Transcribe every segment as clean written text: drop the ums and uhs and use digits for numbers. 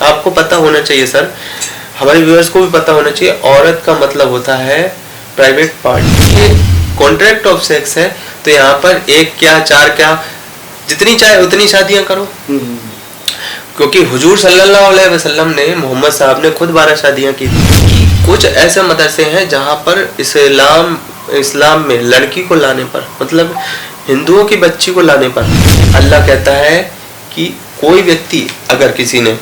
आपको पता होना चाहिए सर, हमारे व्यूअर्स को भी पता होना चाहिए, औरत का मतलब होता है प्राइवेट पार्ट। ये कॉन्ट्रैक्ट ऑफ सेक्स है, तो यहाँ पर एक क्या चार क्या, जितनी चाहे उतनी शादियां करो। क्योंकि हुजूर सल्लल्लाहु अलैहि वसल्लम ने, मोहम्मद साहब ने खुद 12 शादियां की थी। कुछ ऐसे मदरसे हैं जहाँ पर इस्लाम में लड़की को लाने पर, मतलब हिंदुओं की बच्ची को लाने पर, अल्लाह कहता है कि कोई व्यक्ति अगर किसी ने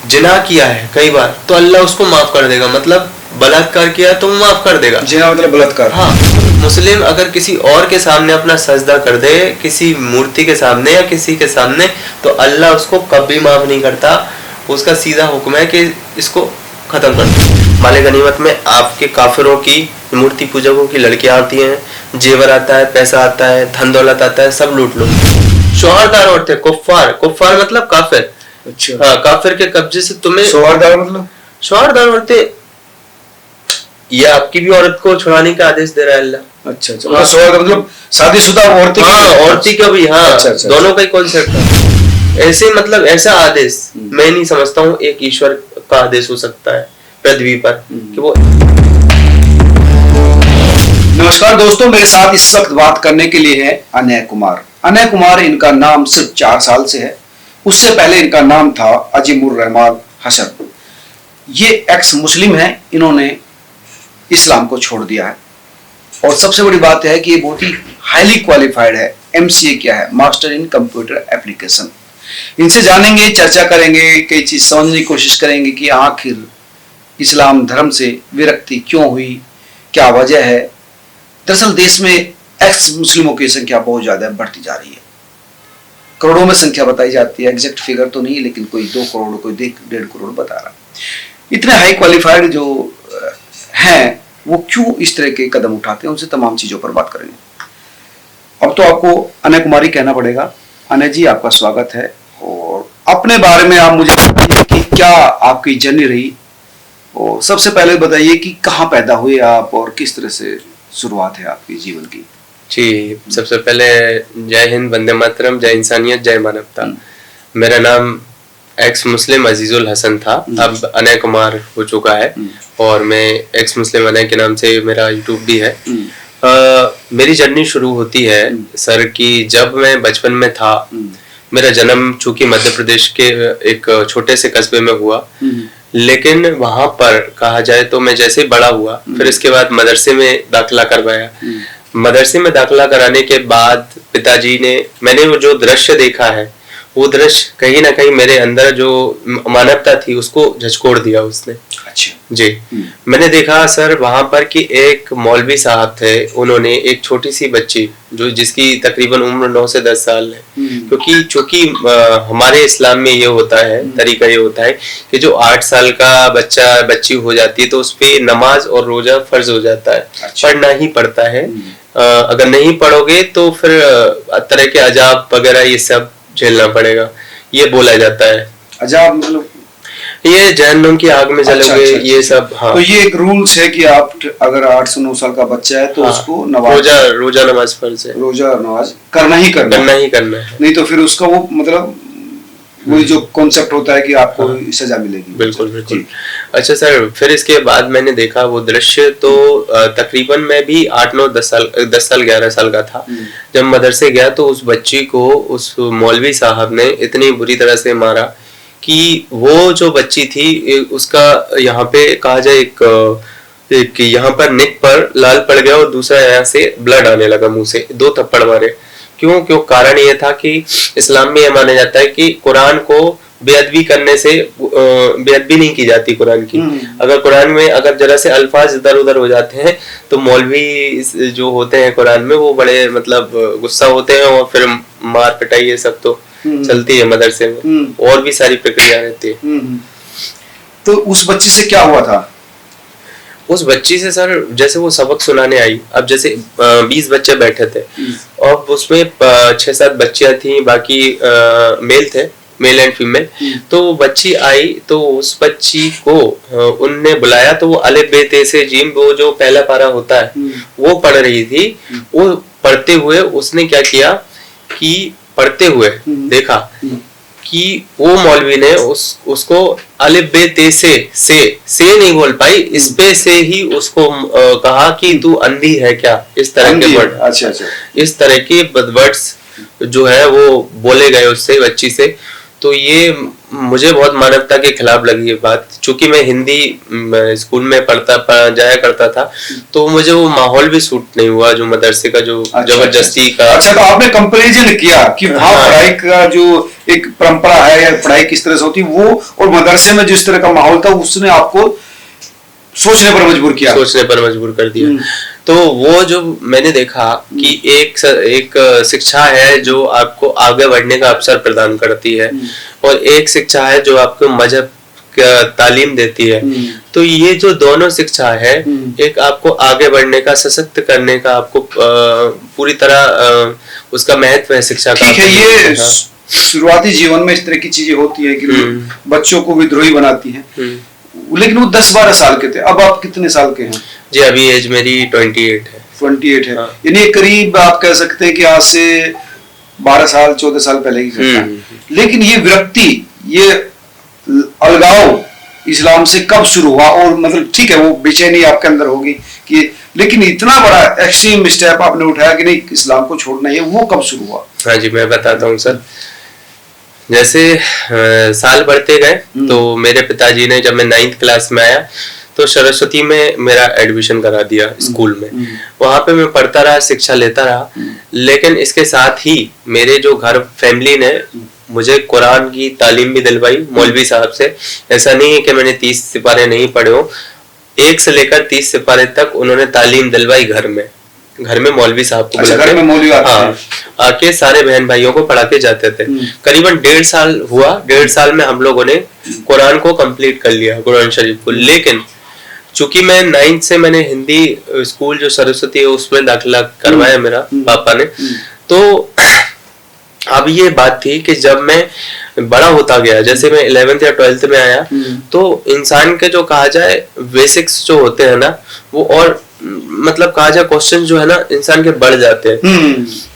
जिना किया है कई बार तो अल्लाह उसको माफ कर देगा, मतलब बलात्कार किया तो माफ कर देगा। जिना मतलब बलात्कार। हाँ, मुस्लिम अगर किसी और के सामने अपना सजदा कर दे, किसी मूर्ति के सामने या किसी के सामने, तो अल्लाह उसको कभी माफ नहीं करता। उसका सीधा हुक्म है कि इसको खत्म कर दो। माले गनीमत में आपके काफिरों की, मूर्ति पूजकों की लड़कियां आती हैं, जेवर आता है, पैसा आता है, धन दौलत आता है, सब लूट लो। शौहरदार औरतें, कुफ्फार मतलब काफिर। अच्छा। हाँ, काफिर के कब्जे से तुम्हें, शौहरदार मतलब शौहरदार औरतें, ये आपकी भी औरत को छुड़ाने का आदेश दे रहा है अल्लाह। अच्छा अच्छा। हाँ, शौहरदार मतलब शादीशुदा औरतें। हाँ, औरती का भी। हाँ, अच्छा, दोनों का ही कॉन्सेप्ट है। ऐसे मतलब ऐसा आदेश मैं नहीं समझता हूँ एक ईश्वर का आदेश हो सकता है पृथ्वी पर कि वो। नमस्कार दोस्तों, मेरे साथ इस वक्त बात करने के लिए है अनय कुमार। अनय कुमार, इनका नाम सिर्फ 4 साल से है। उससे पहले इनका नाम था अजीमुर रहमान हसन। ये एक्स मुस्लिम है, इन्होंने इस्लाम को छोड़ दिया है। और सबसे बड़ी बात है कि ये बहुत ही हाईली क्वालिफाइड है। एमसीए क्या है, मास्टर इन कंप्यूटर एप्लीकेशन। इनसे जानेंगे, चर्चा करेंगे, कई चीज समझने की कोशिश करेंगे कि आखिर इस्लाम धर्म से विरक्ति क्यों हुई, क्या वजह है। दरअसल देश में एक्स मुस्लिमों की संख्या बहुत ज्यादा बढ़ती जा रही है। करोड़ों में संख्या बताई जाती है, एग्जैक्ट फिगर तो नहीं, लेकिन कोई 2 करोड़, कोई 1.5 करोड़ बता रहा। इतने हाई क्वालिफाइड जो हैं, वो क्यों इस तरह के कदम उठाते हैं, उनसे तमाम चीजों पर बात करेंगे। अब तो आपको अनय कुमारी कहना पड़ेगा। अनय जी, आपका स्वागत है। और अपने बारे में आप मुझे बताइए कि क्या आपकी जर्नी रही, और सबसे पहले बताइए कि कहाँ पैदा हुए आप और किस तरह से शुरुआत है आपके जीवन की। जी, सबसे पहले जय हिंद, वंदे मातरम, जय इंसानियत, जय मानवता। मेरा नाम एक्स मुस्लिम अजीजुल हसन था, अब अनय कुमार हो चुका है। और मैं एक्स मुस्लिम अनय के नाम से मेरा यूट्यूब भी है। मेरी जर्नी शुरू होती है सर कि जब मैं बचपन में था, मेरा जन्म चूंकि मध्य प्रदेश के एक छोटे से कस्बे में हुआ, लेकिन वहां पर कहा जाए तो मैं जैसे ही बड़ा हुआ, फिर इसके बाद मदरसे में दाखिला करवाया। मदरसे में दाखिला कराने के बाद पिताजी ने, मैंने वो जो दृश्य देखा है, वो दृश्य कहीं ना कहीं मेरे अंदर जो मानवता थी उसको झचकोड़ दिया उसने। अच्छा जी। मैंने देखा सर वहां पर कि एक मौलवी साहब थे, उन्होंने एक छोटी सी बच्ची जो जिसकी तकरीबन उम्र 9 से 10 साल है, क्योंकि चूंकि हमारे इस्लाम में ये होता है, तरीका ये होता है कि जो 8 साल का बच्ची हो जाती है तो उस पे नमाज और रोजा फर्ज हो जाता है। अच्छा। पढ़ना ही पड़ता है। अगर नहीं पढ़ोगे तो फिर तरह के अजाब वगैरह ये सब झेलना पड़ेगा, ये बोला जाता है। अजाब मतलब ये जहन्नुम की आग में जलोगे। अच्छा, ये सब। हाँ, तो ये एक रूल्स है कि आप अगर 8 से 9 साल का बच्चा है तो हाँ, उसको नमाज, रोजा नमाज फर्ज है, रोजा नमाज करना ही करना है। नहीं तो फिर उसका वो मतलब वही जो कॉन्सेप्ट होता है कि आपको सजा मिलेगी। बिल्कुल बिल्कुल। अच्छा सर, फिर इसके बाद मैंने देखा वो दृश्य, तो तकरीबन मैं भी 8 9 10 साल 11 साल का था जब मदरसे गया, तो उस बच्ची को उस मौलवी साहब ने इतनी बुरी तरह से मारा कि वो जो बच्ची थी उसका यहाँ पे कहा जाए एक यहाँ पर नेक पर लाल पड़ गया और दूसरा यहाँ से ब्लड आने लगा मुंह से, 2 थप्पड़ मारे। क्यों कारण ये था कि इस्लाम में यह माना जाता है कि कुरान को बेअदबी करने से बेअदबी नहीं की जाती कुरान की। अगर कुरान में अगर जरा से अल्फाज इधर उधर हो जाते हैं तो मौलवी जो होते हैं कुरान में वो बड़े मतलब गुस्सा होते हैं और फिर मार पिटाई ये सब तो चलती है मदरसे में, और भी सारी प्रक्रिया रहती है। तो उस बच्ची से क्या हुआ था? उस बच्ची से सर जैसे वो सबक सुनाने आई, अब जैसे 20 बच्चे बैठे थे और उसमें 6-7 बच्चियां थी, बाकी मेल थे, मेल एंड फीमेल। तो बच्ची आई तो उस बच्ची को उनने बुलाया, तो वो अलिफ बे ते से जीम, वो जो पहला पारा होता है वो पढ़ रही थी। वो पढ़ते हुए उसने क्या किया कि पढ़ते हुए देखा कि वो मौलवी ने उसको अलिफ बे ते से नहीं बोल पाई, इस पे से ही उसको कहा कि तू अंधी है क्या, इस तरह के वर्ड। अच्छा अच्छा, इस तरह के वर्ड्स जो है वो बोले गए उससे, बच्ची से। तो ये मुझे बहुत मानवता के खिलाफ लगी ये बात। चूंकि मैं हिंदी स्कूल में जाया करता था, तो मुझे वो माहौल भी सूट नहीं हुआ जो मदरसे का, जो जबरदस्ती का। अच्छा, तो आपने कंपैरिजन किया कि वहाँ पढ़ाई का जो एक परंपरा है या पढ़ाई किस तरह से होती है वो, और मदरसे में जिस तरह का माहौल था उसने आपको सोचने पर मजबूर कर दिया। तो वो जो मैंने देखा कि एक शिक्षा है जो आपको आगे बढ़ने का अवसर प्रदान करती है, और एक शिक्षा है जो आपको मजहब का तालीम देती है। तो ये जो दोनों शिक्षा है, एक आपको आगे बढ़ने का, सशक्त करने का, आपको पूरी तरह उसका महत्व है शिक्षा का। ठीक है, ये शुरुआती जीवन में इस तरह की चीजें होती है कि बच्चों को विद्रोही बनाती है, लेकिन वो 10-12 साल के थे। अब आप कितने साल के हैं? जी, अभी एज मेरी 28 है। 28 है, यानी करीब आप कह सकते हैं कि आज से 12 साल 14 साल पहले की घटना है। लेकिन ये विरक्ति, ये अलगाव इस्लाम से कब शुरू हुआ? और मतलब ठीक है वो बेचैनी आपके अंदर होगी कि, लेकिन इतना बड़ा एक्सट्रीम स्टेप आपने उठाया कि नहीं इस्लाम को छोड़ना है, वो कब शुरू हुआ? हाँ जी, मैं बताता हूँ सर। जैसे साल बढ़ते गए तो मेरे पिताजी ने, जब मैं 9th क्लास में आया तो सरस्वती में मेरा एडमिशन करा दिया स्कूल में। वहां पे मैं पढ़ता रहा, शिक्षा लेता रहा, लेकिन इसके साथ ही मेरे जो घर फैमिली ने मुझे कुरान की तालीम भी दिलवाई मौलवी साहब से। ऐसा नहीं है कि मैंने 30 सिपारे नहीं पढ़े हो, 1 से लेकर 30 सिपारे तक उन्होंने तालीम दिलवाई घर में मौलवी साहब को घर में मौलवी आके सारे बहन भाइयों को पढ़ा के जाते थे। करीबन 1.5 साल हुआ। 1.5 साल में हम लोगों ने कुरान को कंप्लीट कर लिया, कुरान शरीफ को। लेकिन चूंकि मैं 9th से मैंने हिंदी स्कूल जो सरस्वती है उसमें दाखिला करवाया मेरा पापा ने, तो अब ये बात थी कि जब मैं बड़ा होता गया, जैसे मैं 11th या 12th में आया, तो इंसान के जो कहा जाए बेसिक्स जो होते हैं ना, वो और मतलब कहा जाए क्वेश्चन जो है ना इंसान के बढ़ जाते हैं।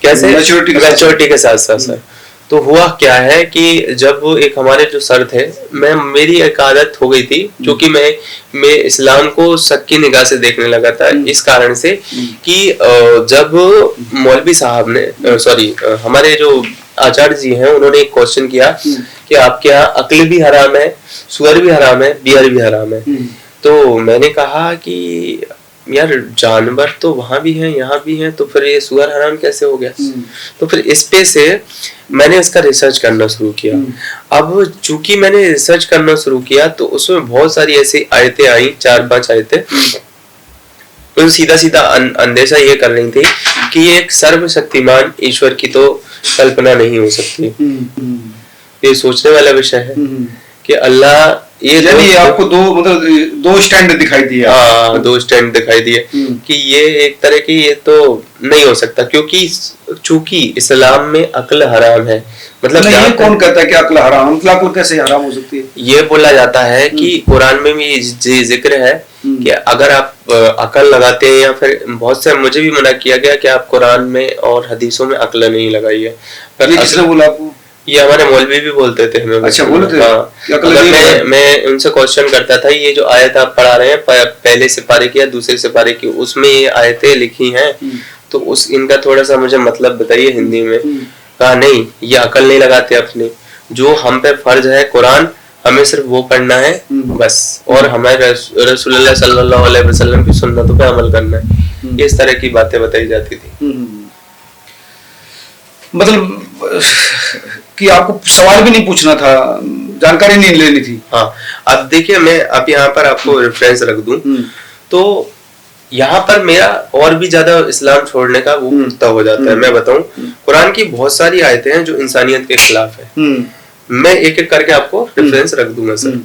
कैसे? मैच्योरिटी के साथ साथ। तो हुआ क्या है कि जब एक हमारे जो सर थे, मेरी एक आदत हो गई थी, क्योंकि मैं इस्लाम को शक की निगाह से देखने लगा था, इस कारण से कि जब मौलवी साहब ने हमारे जो आचार्य जी हैं, उन्होंने एक क्वेश्चन किया कि आपके यहाँ अक्ल भी हराम है, सुअर भी हराम है, बियर भी हराम है। तो मैंने कहा कि यार जानवर तो वहां भी हैं, यहाँ भी हैं, तो फिर ये सुअर हराम कैसे हो गया? तो फिर इस पे से मैंने इसका रिसर्च करना शुरू किया। अब चूंकि मैंने रिसर्च करना शुरू किया तो उसमें बहुत सारी ऐसी आयतें आई, 4-5 आयतें, तो सीधा अंदेशा ये कर रही थी कि एक सर्वशक्तिमान ईश्वर की तो कल्पना नहीं हो सकती। ये सोचने वाला विषय है कि अल्लाह, ये आपको दो स्टैंड दिखाई दिए। हाँ, 2 स्टैंड दिखाई दिए कि ये एक तरह की, ये तो नहीं हो सकता, क्योंकि चूंकि इस्लाम में अक्ल हराम है। मतलब ये कौन कहता है कि अक्ल हराम? मतलब अक्ल कैसे हराम हो सकती है? ये बोला जाता है कि कुरान में भी जिक्र है कि अगर आप अक्ल लगाते हैं, या फिर बहुत से मुझे भी मना किया गया कि आप कुरान में और हदीसों में अक्ल नहीं लगाइए। किसने बोला आपको? ये हमारे मौलवी भी बोलते थे हमें। अच्छा, बोलते थे? हाँ, अगर मैं उनसे क्वेश्चन करता था, ये जो आयत आप पढ़ा रहे हैं पहले सिपारे की या दूसरे सिपारे की, उसमें ये आयतें लिखी हैं, तो इनका थोड़ा सा मुझे मतलब बताइए हिंदी में। कहा नहीं, ये अकल नहीं लगाते अपने, जो हम पे फर्ज है कुरान, हमें सिर्फ वो पढ़ना है बस, और हमारे रसूलुल्लाह सल्लल्लाहु अलैहि वसल्लम की सुन्नतों पे अमल करना है। इस तरह की बातें बताई जाती थी। मतलब कि आपको सवाल भी नहीं पूछना था, जानकारी नहीं लेनी थी। हाँ, अब देखिए मैं अब यहाँ पर आपको रेफरेंस रख दूं, तो यहाँ पर मेरा और भी ज्यादा इस्लाम छोड़ने का वो मुद्दा हो जाता है। मैं बताऊं, कुरान की बहुत सारी आयतें हैं जो इंसानियत के खिलाफ है। मैं एक एक करके आपको रेफरेंस रख दूंगा सर।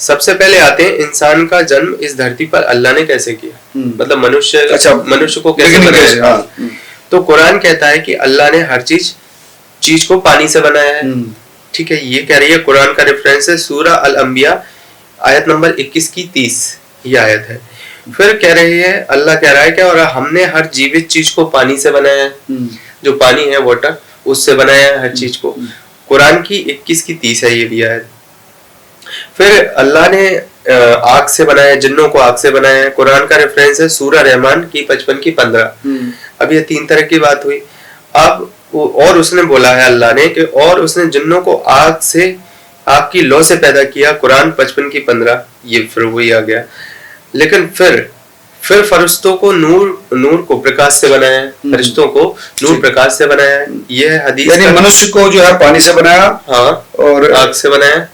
सबसे पहले आते हैं इंसान का जन्म इस धरती पर अल्लाह ने कैसे किया, मतलब मनुष्य को कैसे बनाया। तो कुरान कहता है कि अल्लाह ने हर चीज को पानी से बनाया है। ठीक है, ये कह रही है, कुरान का रेफरेंस है सूरह अल अंबिया आयत नंबर 21 की 30, ये आयत है। फिर कह रही है, अल्लाह कह रहा है क्या, और हमने हर जीवित चीज को पानी से बनाया है, जो पानी है वाटर, उससे बनाया है हर चीज को। कुरान की 21 की 30 है ये भी आयत। फिर अल्लाह ने आग से बनाया, जिन्नों को आग से बनाया है। कुरान का रेफरेंस है सूरह रहमान की 55 की 15। अब ये 3 तरह की बात हुई। अब और उसने बोला है अल्लाह ने कि और उसने जिन्नों को आग से, आग की लौ से पैदा किया, कुरान 55 की 15। ये फिर वही आ गया। लेकिन फिर फरिश्तों को नूर को प्रकाश से बनाया है, फरिश्तों को नूर प्रकाश से बनाया है। ये है हदीस। यानी मनुष्य को जो है पानी से बनाया, हाँ, और आग से बनाया।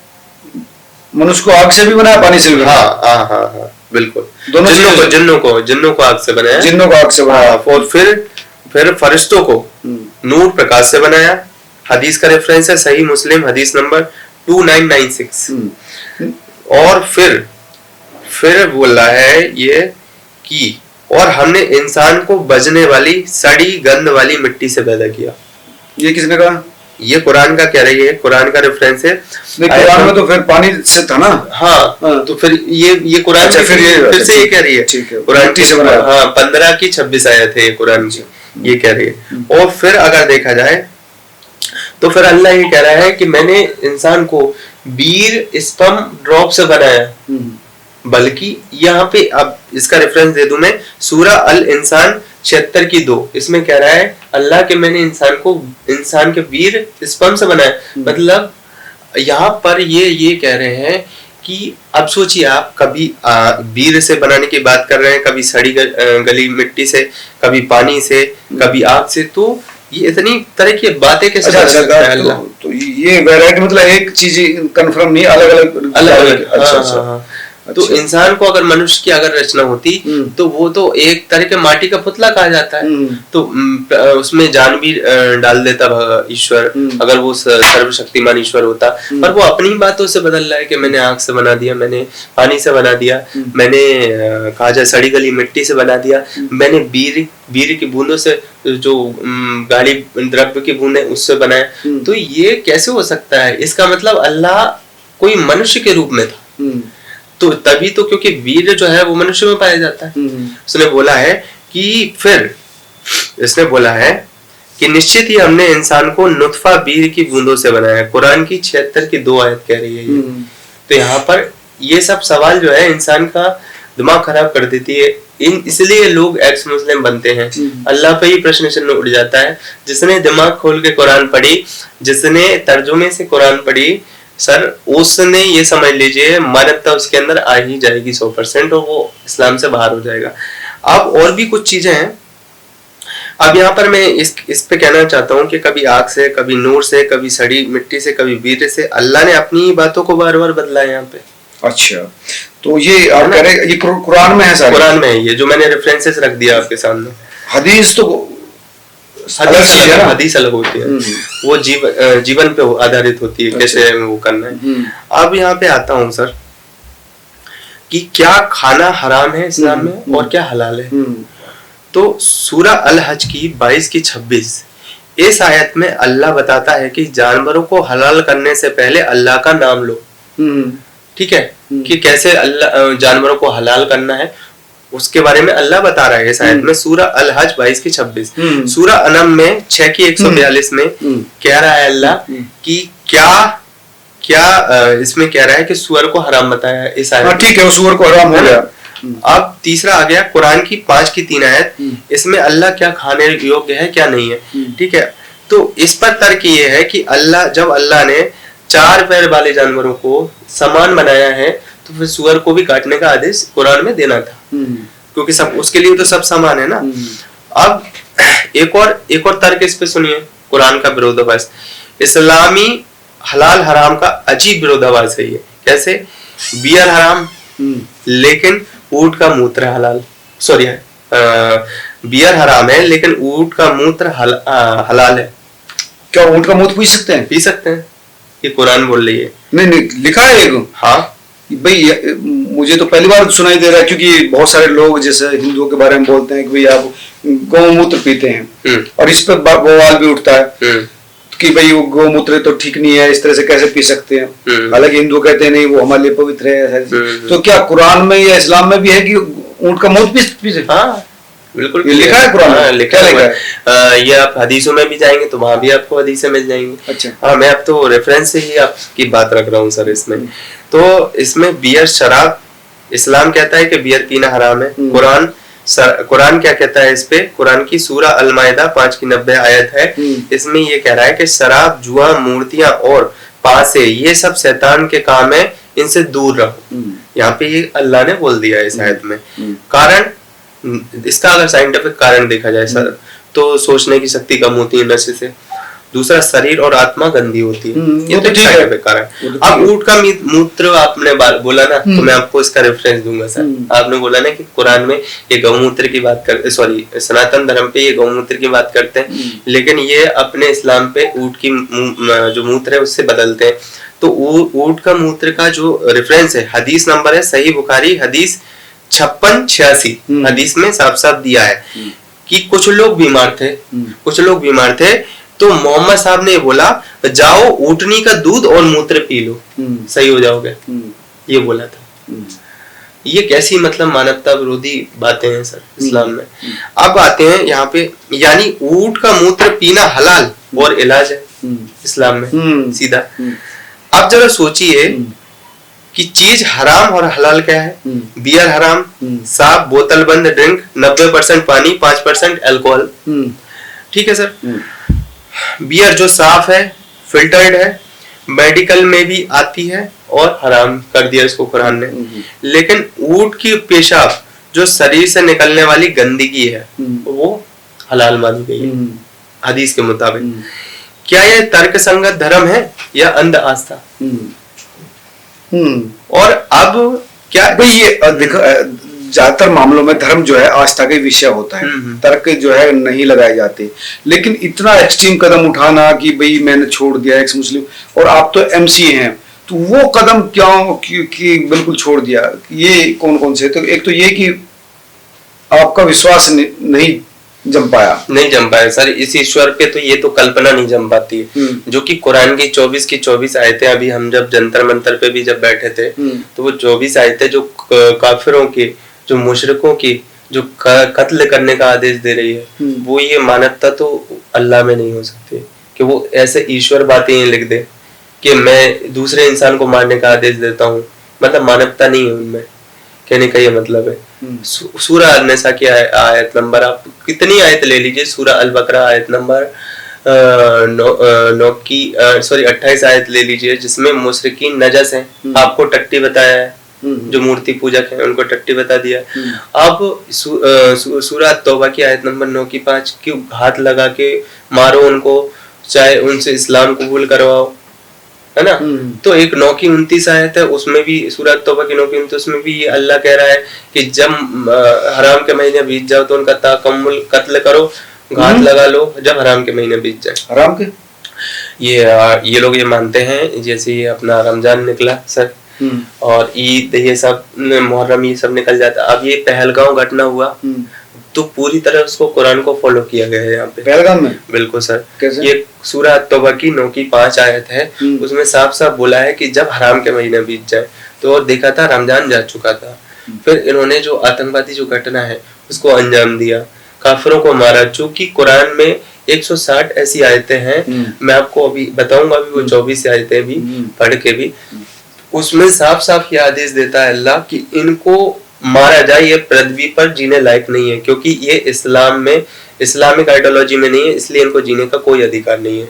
मनुष्य को आग से भी बनाया, पानी से भी बनाया। हाँ हाँ हाँ बिल्कुल। दोनों जिन्नों को आग से बनाया, जिन्नों को आग से बनाया। और फिर फरिश्तों को नूर प्रकाश से बनाया। हदीस का रेफरेंस है सही मुस्लिम हदीस नंबर 2996। और फिर बोला है ये कि और हमने इंसान को बजने वाली सड़ी गंध वाली मिट्टी से पैदा किया। ये किसने कहा? ये कुरान का कह रही है, कुरान का रेफरेंस है। कुरान में तो फिर पानी से था ना। हाँ, तो फिर ये कुरान अच्छा, फिर से ये कह रही है, कुरान मिट्टी से बनाया। हाँ 15 की 26 आयत है ये कुरान की, ये कह रही है। और फिर अगर देखा जाए तो फिर अल्लाह ये कह रहा है कि मैंने इंसान को बीर स्पर्म ड्रॉप से बनाया। बल्कि यहाँ पे अब इसका रेफरेंस दे दूं मैं, सूरह अल इंसान 76 की 2। इसमें कह रहा है अल्लाह के मैंने इंसान के वीर स्पर्म से बनाया। मतलब यहाँ पर ये कह रहे हैं कि अब सोचिए आप, कभी वीर से बनाने की बात कर रहे हैं, कभी सड़ी गली मिट्टी से, कभी पानी से, कभी आग से। तो ये इतनी तरह की बातें कैसे कर सकता है अल्लाह? तो ये वैरायटी, मतलब एक चीज कंफर्म नहीं, अलग अलग। अच्छा। तो इंसान को अगर मनुष्य की अगर रचना होती तो वो तो एक तरह के माटी का पुतला कहा जाता है। तो उसमें जान भी डाल देता ईश्वर, अगर वो सर्वशक्तिमान ईश्वर होता। पर वो अपनी बातों से बदल रहा है कि मैंने आग से बना दिया, मैंने पानी से बना दिया, मैंने कहा जाए सड़ी गली मिट्टी से बना दिया, मैंने बीर की बूंदों से, जो गाली द्रव्य की बूंदें उससे बनाया। तो ये कैसे हो सकता है? इसका मतलब अल्लाह कोई मनुष्य के रूप में था। तो तभी तो, क्योंकि वीर जो है वो मनुष्य में पाया जाता है। उसने बोला है कि निश्चित ही हमने इंसान को नुत्फा बीर की बूंदों से बनाया है। कुरान की 76 की 2 आयत कह रही है ये। तो यहाँ पर ये सब सवाल जो है इंसान का दिमाग खराब कर देती है। इसलिए लोग एक्स मुस्लिम बनते हैं। अल्लाह पे ही प्रश्न चिन्ह उड़ जाता है। जिसने दिमाग खोल के कुरान पढ़ी, जिसने तर्जुमे से कुरान पढ़ी, सर उसने ये समझ लीजिए मानवता उसके अंदर आ ही जाएगी 100%, और वो इस्लाम से बाहर हो जाएगा। अब और भी कुछ चीजें हैं। अब यहाँ पर मैं इस पे कहना चाहता हूँ कि कभी आग से, कभी नूर से, कभी सड़ी मिट्टी से, कभी वीर से, अल्लाह ने अपनी बातों को बार बार बदला है यहाँ पे। अच्छा, तो ये आप कह रहे, ये कुरान में है सारी? कुरान में है ये, जो मैंने रेफरेंसेस रख दिया आपके सामने। हदीस तो हदीस अलग होती है, वो जीवन पे आधारित होती है। अच्छा। कैसे वो करना है। अब यहाँ पे आता हूँ सर कि क्या खाना हराम है इस्लाम में और क्या हलाल है। तो सूरह अल हज की 22 की 26 इस आयत में अल्लाह बताता है कि जानवरों को हलाल करने से पहले अल्लाह का नाम लो। ठीक है, कि कैसे अल्लाह जानवरों को हलाल करना है उसके बारे में अल्लाह बता रहा है इस आयत में। सूरह अल हज 22 की 26। सूरह अनम में 6 की 142 में कह रहा है अल्लाह कि क्या इसमें कह रहा है कि सुअर को हराम बताया है इस आयत। ठीक है, वो सुअर को हराम हो गया। अब तीसरा आ गया कुरान की 5 की 3 आयत। इसमें अल्लाह क्या खाने योग्य है क्या नहीं है। ठीक है, तो इस पर तर्क ये है कि जब अल्लाह ने 4 पैर वाले जानवरों को समान बनाया है तो फिर सुअर को भी काटने का आदेश कुरान में देना था, क्योंकि सब उसके लिए तो सब समान है ना। अब एक और तर्क इस पे सुनिए, कुरान का विरोधाभास, इस्लामी हलाल हराम का अजीब विरोधाभास है ये। कैसे? बियर हराम लेकिन ऊंट का मूत्र हलाल, सॉरी बियर हराम है लेकिन ऊंट का मूत्र हलाल है। क्या ऊंट का मूत्र पी सकते हैं? पी सकते हैं, ये कुरान बोल रही है। नहीं लिखा है ये। हाँ भाई, मुझे तो पहली बार सुनाई दे रहा है, क्योंकि बहुत सारे लोग जैसे हिंदुओं के बारे में बोलते हैं कि भाई आप गौमूत्र पीते हैं, और इस पर बवाल भी उठता है कि भाई वो गौमूत्र तो ठीक नहीं है, इस तरह से कैसे पी सकते हैं। हालांकि हिंदू कहते हैं नहीं वो हमारे लिए पवित्र है। तो क्या कुरान में या इस्लाम में भी है कि ऊंट का मूत्र पी सकते? हाँ, बिल्कुल ये लिखा है कुरान में? हाँ, लिखा क्या हुआ लिखा है। ये आप हदीसों में भी जाएंगे तो वहां भी आपको हदीसें मिल जाएंगी। अच्छा। हाँ, मैं अब तो रेफरेंस से ही आपकी बात रख रहा हूँ सर इसमें। तो इसमें बियर शराब, इस्लाम कहता है कि बियर पीना हराम है। कुरान क्या कहता है इस पे? कुरान की सूरा अल माइदा 5 की 90 आयत है, इसमें ये कह रहा है कि शराब, जुआ, मूर्तियां और पासे ये सब शैतान के काम है, इनसे दूर रहो। यहाँ पे ये अल्लाह ने बोल दिया है इस आयत में। कारण इसका अगर साइंटिफिक कारण देखा जाए सर, तो सोचने की शक्ति कम होती है नशे से। दूसरा, शरीर और आत्मा गंदी होती है। ये तो साइंटिफिक कारण। अब ऊंट का मूत्र आपने बोला ना, तो मैं आपको इसका रेफरेंस दूंगा सर। आपने बोला ना कि कुरान में ये गौमूत्र की बात करते, सॉरी सनातन धर्म पे ये गौमूत्र की बात करते हैं, लेकिन ये अपने इस्लाम पे ऊंट की जो मूत्र है उससे बदलते हैं। तो ऊंट का मूत्र का जो रेफरेंस है, हदीस नंबर है सही बुखारी हदीस 5686, हदीस में साफ साफ दिया है कि कुछ लोग बीमार थे, तो मोहम्मद साहब ने बोला जाओ ऊँटनी का दूध और मूत्र पी लो, सही हो जाओगे, ये बोला था। ये कैसी मतलब मानवता विरोधी बातें हैं सर इस्लाम में। अब आते हैं यहाँ पे, यानी ऊँट का मूत्र पीना हलाल और इलाज है इस्लाम में सीधा। अब जरा सोचिए कि चीज हराम और हलाल क्या है। बियर हराम, साफ बोतल बंद ड्रिंक, 90% पानी, 5% अल्कोहल, ठीक है सर। बियर जो साफ है, फिल्टर्ड है, मेडिकल में भी आती है और हराम कर दिया इसको कुरान ने। लेकिन ऊंट की पेशाब जो शरीर से निकलने वाली गंदगी है वो हलाल मानी गई है हदीस के मुताबिक। क्या यह तर्क संगत धर्म है या अंध आस्था? और अब क्या भाई ये देखो, ज्यादातर मामलों में धर्म जो है आस्था का विषय होता है, तर्क जो है नहीं लगाए जाते। लेकिन इतना एक्सट्रीम कदम उठाना कि भाई मैंने छोड़ दिया एक्स मुस्लिम, और आप तो एमसी हैं, तो वो कदम क्यों कि बिल्कुल छोड़ दिया? ये कौन कौन से? तो एक तो ये कि आपका विश्वास नहीं जम पाया सर इस ईश्वर पे। तो ये तो कल्पना नहीं जम पाती है, जो कि कुरान की 24 की 24 आयतें, अभी हम जब जंतर मंतर पे भी जब बैठे थे, तो वो 24 आयतें जो काफिरों की, जो मुशरिकों की जो कत्ल करने का आदेश दे रही है, वो ये मानवता तो अल्लाह में नहीं हो सकती कि वो ऐसे ईश्वर बातें लिख दे कि मैं दूसरे इंसान को मारने का आदेश देता हूँ। मतलब मानवता नहीं है उनमें, कहने का ये मतलब है। सूरा अन-निसा की आयत नंबर, आप कितनी आयत ले लीजिए, सूरा अल बकरा आयत नंबर 28 आयत ले लीजिए, जिसमें मुशरिकीन नजस हैं, आपको टट्टी बताया है, जो मूर्ति पूजक है उनको टट्टी बता दिया। अब सूरा तौबा की आयत नंबर 9 की 5 की हाथ लगा के मारो उनको, चाहे उनसे इस्लाम कबूल करवाओ, है ना। तो एक 9 की 29 आयत है, उसमें भी सूरह तौबा की 9 की 29 में भी अल्लाह कह रहा है कि जब हराम के महीने बीत जाओ तो उनका ताकम्मुल कत्ल करो, घात लगा लो जब हराम के महीने बीत जाए। हराम के ये लोग ये मानते हैं, जैसे ये अपना रमजान निकला सर और ईद ये सब मुहर्रम ये सब निकल जाता। अब ये पहलगांव घटना हुआ तो पूरी तरह उसको कुरान को फॉलो किया गया है यहाँ पे पहलगाम में। बिल्कुल सर। कैसे? ये सूरह तौबा की 9 की 5 आयत है, उसमें साफ साफ बोला है कि जब हराम के महीने बीत जाए, तो देखा था रमजान जा चुका था, फिर इन्होंने जो आतंकवादी जो घटना है उसको अंजाम दिया, काफिरों को मारा। चूंकि कुरान में 160 ऐसी आयतें हैं, मैं आपको अभी बताऊंगा, अभी वो 24 आयतें भी पढ़ के भी, उसमें साफ साफ ये आदेश देता है अल्लाह कि इनको मारा जाए, ये पृथ्वी पर जीने लायक नहीं है, क्योंकि ये इस्लाम में, इस्लामिक आइडियोलॉजी में नहीं है, इसलिए इनको जीने का कोई अधिकार नहीं है।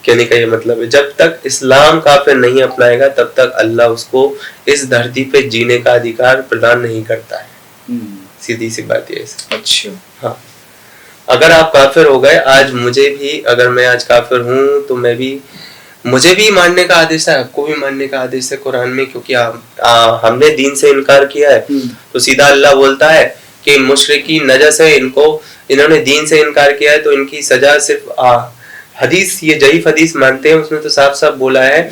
कहने का ये मतलब है, जब तक इस्लाम काफिर नहीं अपनाएगा तब तक अल्लाह उसको इस धरती पे जीने का अधिकार प्रदान नहीं करता है। सीधी सी बात है। अच्छा, हाँ, अगर आप काफिर हो गए, आज मुझे भी, अगर मैं आज काफिर हूँ तो मुझे भी मानने का आदेश है, आपको भी मानने का आदेश है कुरान में, क्योंकि हमने दीन से इनकार किया है। तो सीधा अल्लाह बोलता है कि मुशरिकी नजस है, इन्होंने दीन से इनकार किया है तो इनकी सजा सिर्फ हदीस, ये जईफ हदीस मानते हैं, उसमें तो साफ साफ बोला है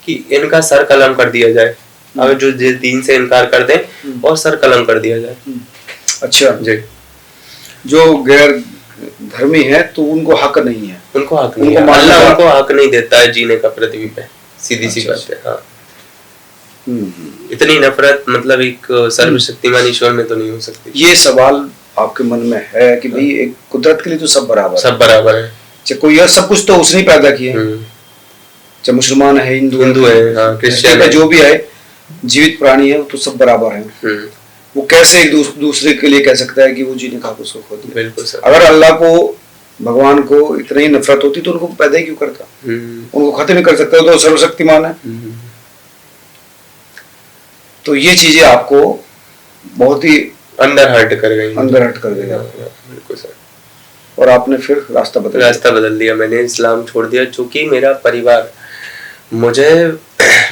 कि इनका सर कलम कर दिया जाए, अगर जो दीन से इनकार कर दें और सर कलम कर दिया जाए। अच्छा जी, जो गैर धर्मी है तो उनको हक नहीं है, उनको हक नहीं है, अल्लाह उनको हक नहीं देता है जीने का पृथ्वी पे, सीधी सी बात है। हाँ, हम्म। इतनी नफरत मतलब एक सर्वशक्तिमान ईश्वर में तो नहीं हो सकती। ये सवाल आपके मन में है कि भाई एक कुदरत के लिए तो सब बराबर सब बराबर है। चाहे कोई है, सब कुछ तो उसने ही पैदा किया है, चाहे मुसलमान है, हिंदू है, हाँ, क्रिश्चियन है, है, जो भी है, जीवित प्राणी है, तो सब बराबर है। वो कैसे एक दूसरे के लिए कह सकता है कि वो जीने का हक उसको खो दिया? बिल्कुल सर। अगर अल्लाह को, भगवान को इतनी नफरत होती तो उनको पैदा ही क्यों करता? उनको खत्म नहीं कर सकता, तो सर्वशक्तिमान है। तो ये चीजें आपको बहुत ही अंदर हर्ट कर गई, अंदर हर्ट कर देगा। बिल्कुल सर। और आपने फिर रास्ता बदल दिया, मैंने इस्लाम छोड़ दिया, चूंकि मेरा परिवार मुझे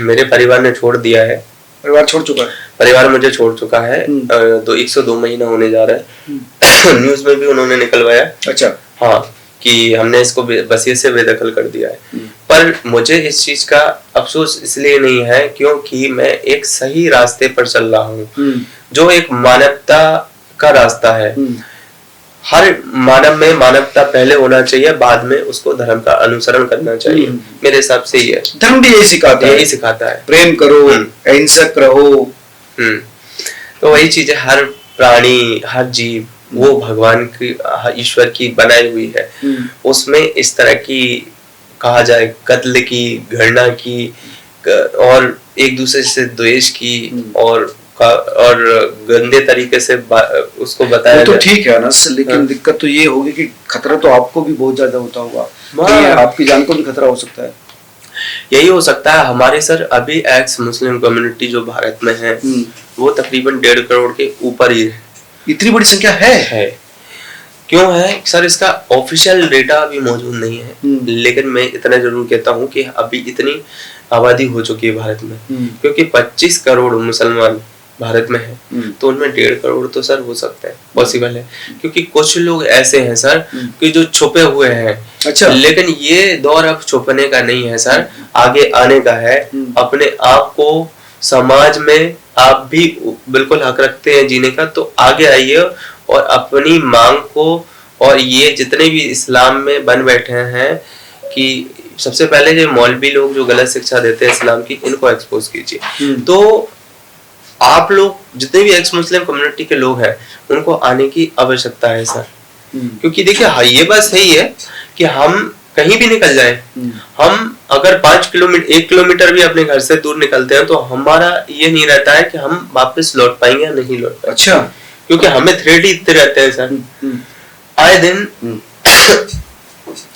मेरे परिवार ने छोड़ दिया है। परिवार छोड़ चुका है? परिवार मुझे छोड़ चुका है। 102 महीना होने जा रहा है। न्यूज में भी उन्होंने निकलवाया। अच्छा। हाँ, कि हमने इसको वसीयत से बेदखल कर दिया है। पर मुझे इस चीज का अफसोस इसलिए नहीं है क्योंकि मैं एक सही रास्ते पर चल रहा हूँ, जो एक मानवता का रास्ता है। हर मानव में मानवता पहले होना चाहिए, बाद में उसको धर्म का अनुसरण करना चाहिए। मेरे हिसाब से ये धर्म भी यही सिखाता है, प्रेम करो, अहिंसक रहो। तो वही चीज है, हर प्राणी, हर जीव वो भगवान की, ईश्वर की बनाई हुई है। उसमें इस तरह की कहा जाए कत्ल की, घृणा की और एक दूसरे से द्वेष की और गंदे तरीके से उसको बताया तो ठीक है अनस, लेकिन दिक्कत तो ये होगी कि खतरा तो आपको भी बहुत ज्यादा होता होगा, तो आपकी जान को भी खतरा हो सकता है। यही हो सकता है। हमारे सर अभी एक्स मुस्लिम कम्युनिटी जो भारत में है वो तकरीबन 1.5 करोड़ के ऊपर ही है। इतनी बड़ी संख्या है। क्यों है सर? इसका ऑफिशियल डेटा अभी मौजूद नहीं है, लेकिन मैं इतना जरूर कहता हूँ कि अभी इतनी आबादी हो चुकी है भारत में, क्योंकि 25 करोड़ मुसलमान भारत में है, तो उनमें 1.5 करोड़ तो सर हो सकता है, पॉसिबल है। क्योंकि कुछ लोग ऐसे हैं सर कि जो छुपे हुए हैं। अच्छा। लेकिन ये दौर अब छुपने का नहीं है सर, आगे आने का है। अपने आप को समाज में आप भी बिल्कुल हक रखते हैं जीने का, तो आगे आइए और अपनी मांग को, और ये जितने भी इस्लाम में बन बैठे हैं कि सबसे पहले जो मौलवी लोग जो गलत शिक्षा देते हैं इस्लाम की, इनको एक्सपोज कीजिए। तो आप लोग जितने भी एक्स मुस्लिम कम्युनिटी के लोग हैं उनको आने की आवश्यकता है सर। क्योंकि देखिए हाँ, ये बात सही है कि हम कहीं भी निकल जाए, हम अगर 5 किलोमीटर 1 किलोमीटर भी अपने घर से दूर निकलते हैं तो हमारा ये नहीं रहता है कि हम वापस लौट पाएंगे या नहीं लौट पाएंगे। अच्छा। क्योंकि हमें थ्रेड ही इतने रहते हैं सर आए दिन।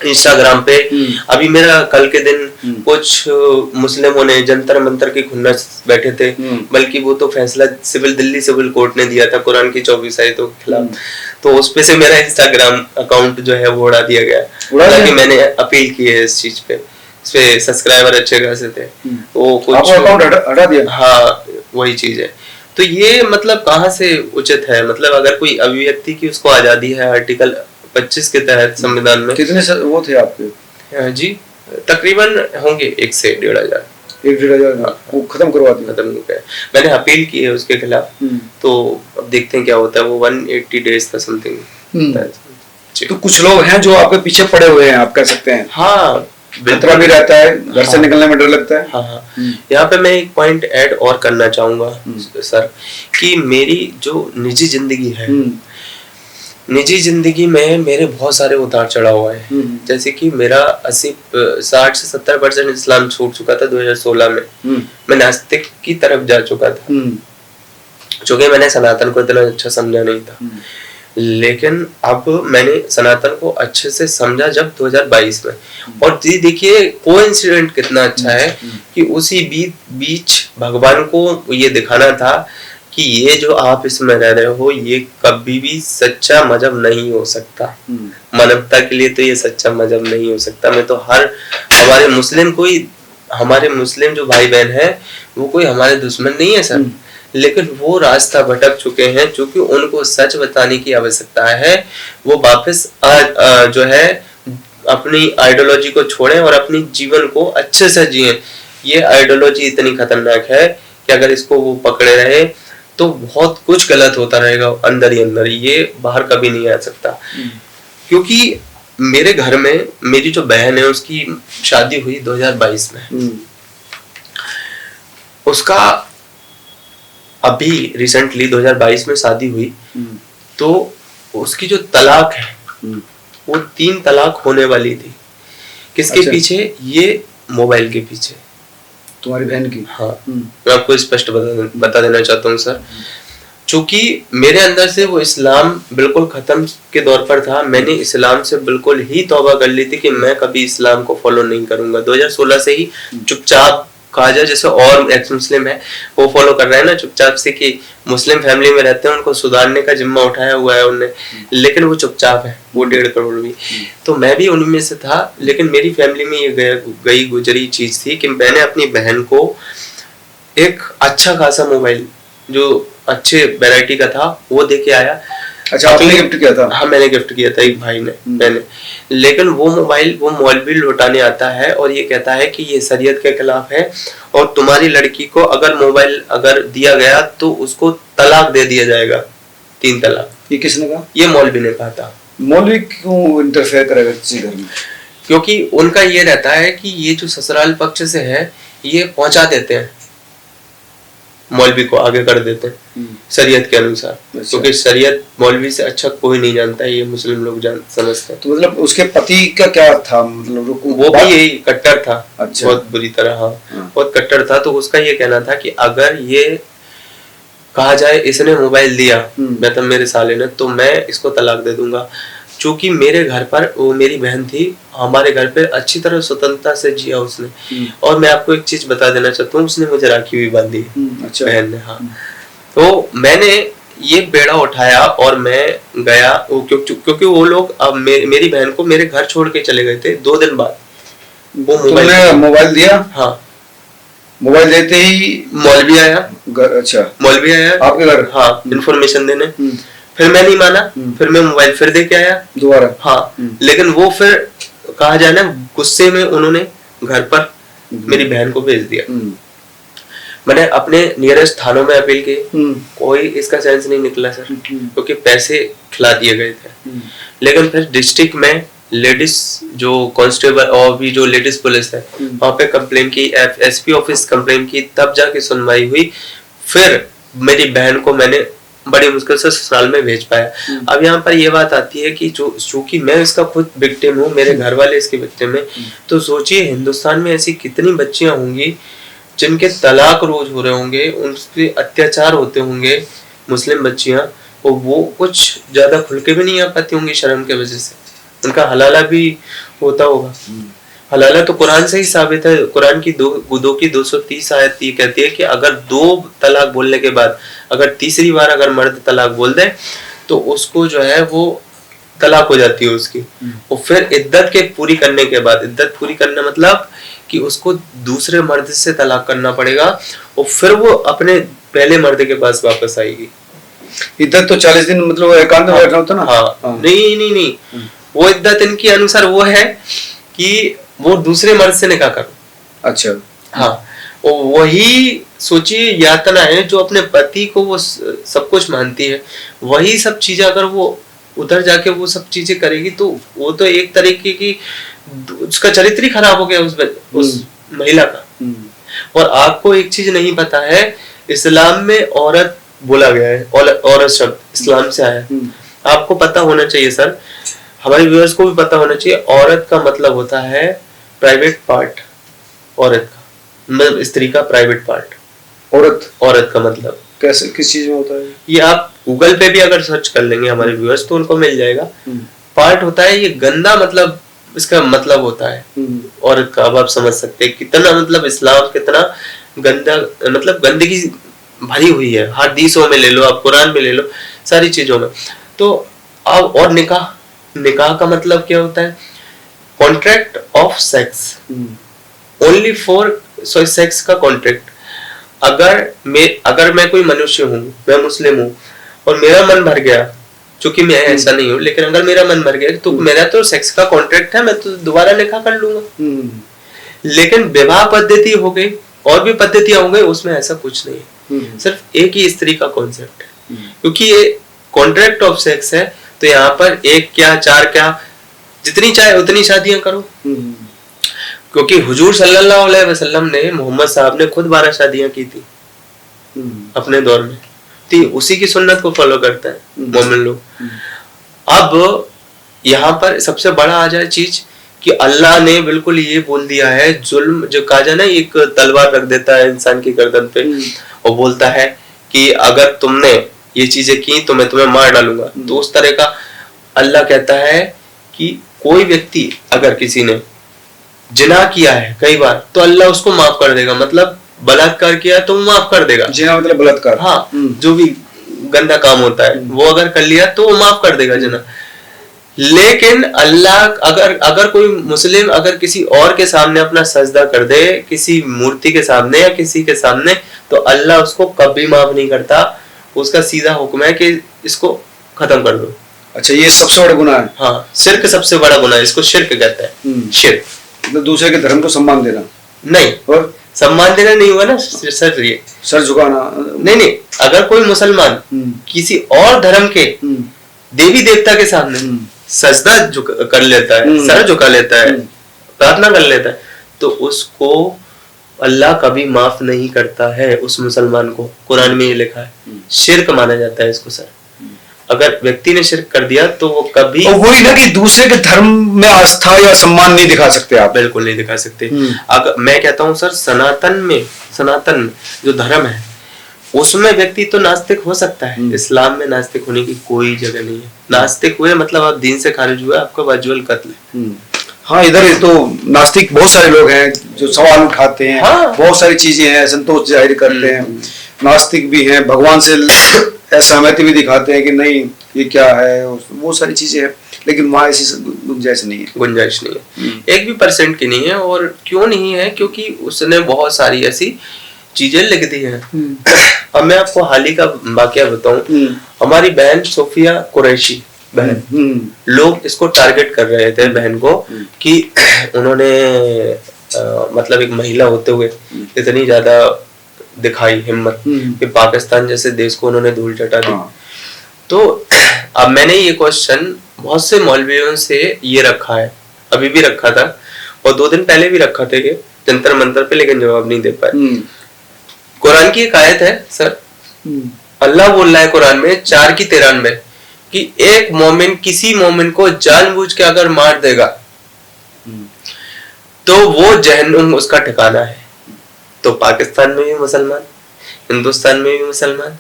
इंस्टाग्राम पे अभी मेरा कल के दिन कुछ मुस्लिमों ने जंतर मंतर की खुन्नस बैठे थे, बल्कि वो तो फैसला दिल्ली सिविल कोर्ट ने दिया था कुरान की 24 आयतों के खिलाफ, तो उस पे से मेरा इंस्टाग्राम अकाउंट जो है वो उड़ा दिया गया। हालांकि मैंने अपील की है इस चीज पे, इस पे सब्सक्राइबर अच्छे खासे थे, वो कुछ अकाउंट हटा दिया। हाँ, वही चीज है। तो ये मतलब कहाँ से उचित है? मतलब अगर कोई अभिव्यक्ति की उसको आजादी है आर्टिकल 25 के तहत संविधान में। कितने वो थे आपके? जी तकरीबन होंगे 1 से 1.5 हजार। वो खत्म करवा दिया। खत्म हो गया। मैंने अपील की है उसके खिलाफ, तो अब देखते हैं क्या होता है। वो 180 डेज था समथिंग। तो कुछ लोग हैं जो आपके पीछे पड़े हुए हैं, आप कह सकते हैं। हाँ, खतरा भी रहता है, घर से निकलने में डर लगता है। हाँ, यहाँ पे मैं एक पॉइंट ऐड और करना चाहूंगा सर, कि मेरी जो निजी जिंदगी है, निजी जिंदगी में मेरे बहुत सारे उतार चढ़ाव हुए हैं। जैसे कि मेरा 60 से 70% इस्लाम छूट चुका था 2016 में। मैं नास्तिक की तरफ जा चुका था, क्योंकि मैंने सनातन को इतना अच्छा समझा नहीं था। लेकिन अब मैंने सनातन को अच्छे से समझा जब 2022 में। और देखिए कोइंसिडेंट कितना अच्छा है कि उसी बीच भगवान को ये दिखाना था कि ये जो आप इसमें रह रहे हो ये कभी भी सच्चा मजहब नहीं हो सकता। मानवता के लिए तो ये सच्चा मजहब नहीं हो सकता। मैं तो हमारे मुस्लिम जो भाई बहन है वो कोई हमारे दुश्मन नहीं है सर, लेकिन वो रास्ता भटक चुके हैं। चूंकि उनको सच बताने की आवश्यकता है, वो वापस जो है अपनी आइडियोलॉजी को छोड़ें और अपनी जीवन को अच्छे से जिए। ये आइडियोलॉजी इतनी खतरनाक है कि अगर इसको वो पकड़े रहे तो बहुत कुछ गलत होता रहेगा अंदर ही अंदर, ये बाहर कभी नहीं आ सकता। क्योंकि मेरे घर में मेरी जो बहन है उसकी शादी हुई 2022 में, उसका अभी रिसेंटली 2022 में शादी हुई, तो उसकी जो तलाक है हम्म, वो 3 तलाक होने वाली थी। किसके अच्छा। पीछे? ये मोबाइल के पीछे। तुम्हारी बहन की? हाँ, हम्म, मैं आपको स्पष्ट बता देना चाहता हूँ सर। चूंकि मेरे अंदर से वो इस्लाम बिल्कुल खत्म के दौर पर था, मैंने इस्लाम से बिल्कुल ही तौबा कर ली थी कि मैं कभी इस्लाम को फॉलो नहीं करूंगा। 2016 से ही चुपचाप कहा जाए, जैसे और एक्स मुस्लिम है वो फॉलो कर रहे हैं ना चुपचाप से, कि मुस्लिम फैमिली में रहते हैं उनको सुधारने का जिम्मा उठाया हुआ है उनने, लेकिन वो चुपचाप है, वो 1.5 करोड़ भी। तो मैं भी उनमें से था, लेकिन मेरी फैमिली में ये गई गुजरी चीज थी कि मैंने अपनी बहन को एक अच्छा खासा मोबाइल जो अच्छे वैरायटी का था वो दे के आया। अच्छा, आपने गिफ्ट किया था? हाँ, मैंने गिफ्ट किया था, एक भाई ने, मैंने। लेकिन वो मोबाइल वो मौलवी लौटाने आता है और ये कहता है कि ये शरीयत के खिलाफ है और तुम्हारी लड़की को अगर मोबाइल अगर दिया गया तो उसको तलाक दे दिया जाएगा, 3 तलाक। ये किसने कहा? ये मौलवी ने कहा था। मौलवी क्यों इंटरफेयर करेगा किसी घर में? क्योंकि उनका ये रहता है कि ये जो ससुराल पक्ष से है ये पहुंचा देते हैं, मौलवी को आगे कर देते हैं शरीयत के अनुसार। अच्छा। क्योंकि शरीयत मौलवी से अच्छा कोई नहीं जानता है, ये मुस्लिम लोग समझते हैं। तो मतलब उसके पति का क्या था, मतलब वो भी यही कट्टर था। अच्छा। बहुत बुरी तरह, हाँ, हाँ। बहुत कट्टर था। तो उसका ये कहना था कि अगर ये कहा जाए इसने मोबाइल दिया, मतलब मेरे साले ने, तो मैं इसको तलाक दे दूंगा। चूंकि मेरे घर पर वो मेरी बहन थी, हमारे घर पे अच्छी तरह स्वतंत्रता से जिया उसने। और मैं आपको एक चीज बता देना चाहता हूँ, उसने मुझे राखी भी बांधी है। अच्छा। बहन ने, हाँ। तो मैंने ये बेड़ा उठाया और मैं गया, क्योंकि वो लोग अब मेरी बहन को मेरे घर छोड़ के चले गए थे 2 दिन बाद। वो मोबाइल दिया? हाँ। मोबाइल देते ही मौलवी आया। अच्छा, मौलवी आया आपके घर? हाँ, इन्फॉर्मेशन देने। फिर मैं नहीं माना, फिर मैं मोबाइल फिर दे के आया दोबारा। हाँ, लेकिन वो फिर कहा जाए ना गुस्से में उन्होंने घर पर मेरी बहन को भेज दिया। मैंने अपने नियरेस्ट थानों में अपील की, कोई इसका सेंस नहीं निकला सर, क्योंकि पैसे खिला दिए गए थे। लेकिन फिर डिस्ट्रिक्ट में लेडीज जो कांस्टेबल और भी जो लेडीज पुलिस है वहां पे कंप्लेन की, एसपी ऑफिस कंप्लेन की, तब जाके सुनवाई हुई। फिर मेरी बहन को मैंने बड़ी मुश्किल से ससुराल में भेज पाया। अब यहाँ पर ये बात आती है कि चूंकि मैं इसका खुद विक्टिम हूँ, मेरे घर वाले इसके विक्टिम है, तो सोचिए हिंदुस्तान में ऐसी कितनी बच्चियां होंगी जिनके तलाक रोज हो रहे होंगे, उनके अत्याचार होते होंगे, मुस्लिम बच्चियां, और वो कुछ ज्यादा खुल के भी नहीं आ पाती होंगी शर्म के वजह से, उनका हलाला भी होता होगा। हलाला तो कुरान से ही साबित है। कुरान की 230 आयत ये कहती है कि अगर 2 तलाक बोलने के बाद अगर तीसरी बार अगर मर्द तलाक बोल दे तो उसको जो है वो तलाक हो जाती है उसकी। और फिर इद्दत के पूरी करने के बाद, इद्दत पूरी करना मतलब कि उसको दूसरे मर्द से तलाक करना पड़ेगा और फिर वो अपने पहले मर्द के पास वापस आएगी। इद्दत तो 40 दिन मतलब एकांत में बैठना होता ना? हाँ। नहीं, वो इद्दत इनके अनुसार वो है कि वो दूसरे मर्द से निकाह करो। अच्छा। हाँ, वही सोचिए यातना है जो अपने पति को वो सब कुछ मानती है, वही सब चीजें अगर वो उधर जाके वो सब चीजें करेगी तो वो तो एक तरीके की उसका चरित्र ही खराब हो गया उस महिला का। और आपको एक चीज नहीं पता है, इस्लाम में औरत बोला गया है, औरत शब्द इस्लाम से आया है। आपको पता होना चाहिए सर, हमारे व्यूअर्स को भी पता होना चाहिए, औरत का मतलब होता है प्राइवेट पार्ट। औरत का मतलब स्त्री का प्राइवेट पार्ट। औरत का मतलब कैसे, किस चीज में होता है? ये आप गूगल पे भी अगर सर्च कर लेंगे हमारे व्यूअर्स तो उनको मिल जाएगा। पार्ट होता है ये गंदा, मतलब इसका मतलब होता है औरत का। अब आप समझ सकते हैं कितना मतलब इस्लाम कितना गंदा, मतलब गंदगी भरी हुई है। हदीसों में ले लो आप, कुरान में ले लो, सारी चीजों में। तो अब और निकाह का मतलब क्या होता है? Contract of sex, only for sex का कॉन्ट्रैक्ट। अगर मैं कोई मनुष्य हूँ, मैं मुस्लिम हूँ और मेरा मन भर गया, चूंकि मैं ऐसा नहीं हूँ, लेकिन अगर मेरा मन भर गया तो मेरा तो सेक्स का कॉन्ट्रैक्ट है, मैं तो दोबारा निकाह कर लूंगा। लेकिन विवाह पद्धति हो गई, और भी पद्धतियां हो गई, उसमें ऐसा कुछ नहीं है, सिर्फ एक ही स्त्री का कॉन्सेप्ट है। क्योंकि ये कॉन्ट्रैक्ट ऑफ सेक्स है तो यहाँ पर 1 क्या 4 क्या, जितनी चाहे उतनी शादियां करो। क्योंकि हुजूर सल्लल्लाहु अलैहि वसल्लम ने, मोहम्मद साहब ने खुद 12 शादियां की थी अपने दौर में। उसी की सुन्नत को फॉलो करता है मोमिन लोग। अब यहाँ पर सबसे बड़ा आ जाए चीज कि अल्लाह ने बिल्कुल ये बोल दिया है, जुल्म जो कहा जाए ना, एक तलवार रख देता है इंसान की गर्दन पे और बोलता है कि अगर तुमने ये चीजें की तो मैं तुम्हें मार डालूंगा। तो उस तरह का अल्लाह कहता है कि कोई व्यक्ति अगर किसी ने जिना किया है कई बार तो अल्लाह उसको माफ कर देगा, मतलब बलात्कार किया तो माफ कर देगा। जिना मतलब बलात्कार, हाँ, जो भी गंदा काम होता है वो अगर कर लिया तो वो माफ कर देगा जिना। लेकिन अल्लाह अगर कोई मुस्लिम अगर किसी और के सामने अपना सजदा कर दे, किसी मूर्ति के सामने या किसी के सामने, तो अल्लाह उसको कभी माफ नहीं करता। उसका सीधा हुक्म है कि इसको खत्म कर दो। अच्छा, ये सबसे बड़ा गुनाह है। हाँ, शिर्क सबसे बड़ा गुनाह है, इसको शिर्क कहते हैं। शिर्क मतलब दूसरे के धर्म को सम्मान देना नहीं, और सम्मान देना नहीं हुआ ना सर, ये सर झुकाना नहीं। अगर कोई मुसलमान किसी और धर्म के देवी देवता के सामने सजदा कर लेता है, सर झुका लेता है, प्रार्थना कर लेता है, तो उसको अल्लाह कभी माफ नहीं करता है उस मुसलमान को। कुरान में ये लिखा है, शिर्क माना जाता है इसको सर। अगर व्यक्ति ने शिर्क कर दिया तो वो कभी, और वही ना कि दूसरे के धर्म में आस्था या सम्मान नहीं दिखा सकते आप। बिल्कुल नहीं दिखा सकते। अगर मैं कहता हूँ सर, सनातन जो धर्म है उसमें व्यक्ति तो नास्तिक हो सकता है, इस्लाम में नास्तिक होने की कोई जगह नहीं है। नास्तिक हुए मतलब आप दीन से खारिज हुए, आपका वाजुअल कत्ल है। हाँ, इधर तो नास्तिक बहुत सारे लोग हैं जो सवाल उठाते हैं। हाँ। बहुत सारी चीजें हैं, संतोष जाहिर करते हैं। नास्तिक भी हैं, भगवान से असहमति भी दिखाते हैं कि नहीं ये क्या है, वो सारी चीजें हैं। लेकिन वहाँ ऐसी गुंजाइश नहीं है, एक भी % की नहीं है। और क्यों नहीं है? क्योंकि उसने बहुत सारी ऐसी चीजें लिख दी हैं। अब मैं आपको हाल ही का वाकया बताऊं। हमारी बहन सोफिया कुरैशी बहन, लोग इसको टारगेट कर रहे थे बहन को कि उन्होंने मतलब एक महिला होते हुए इतनी ज्यादा दिखाई हिम्मत कि पाकिस्तान जैसे देश को उन्होंने धूल चटा दी। तो अब मैंने ये क्वेश्चन बहुत से मौलवियों से ये रखा है, अभी भी रखा था और 2 दिन पहले भी रखा था ये जंतर मंतर पे, लेकिन जवाब नहीं दे पाए। कुरान की एक आयत है सर, अल्लाह बोल रहा है कुरान में 4:93 कि एक मोमिन किसी मोमिन को जानबूझ के अगर मार देगा तो वो जहन्नुम उसका ठिकाना है। तो पाकिस्तान में भी मुसलमान, हिंदुस्तान में भी मुसलमान,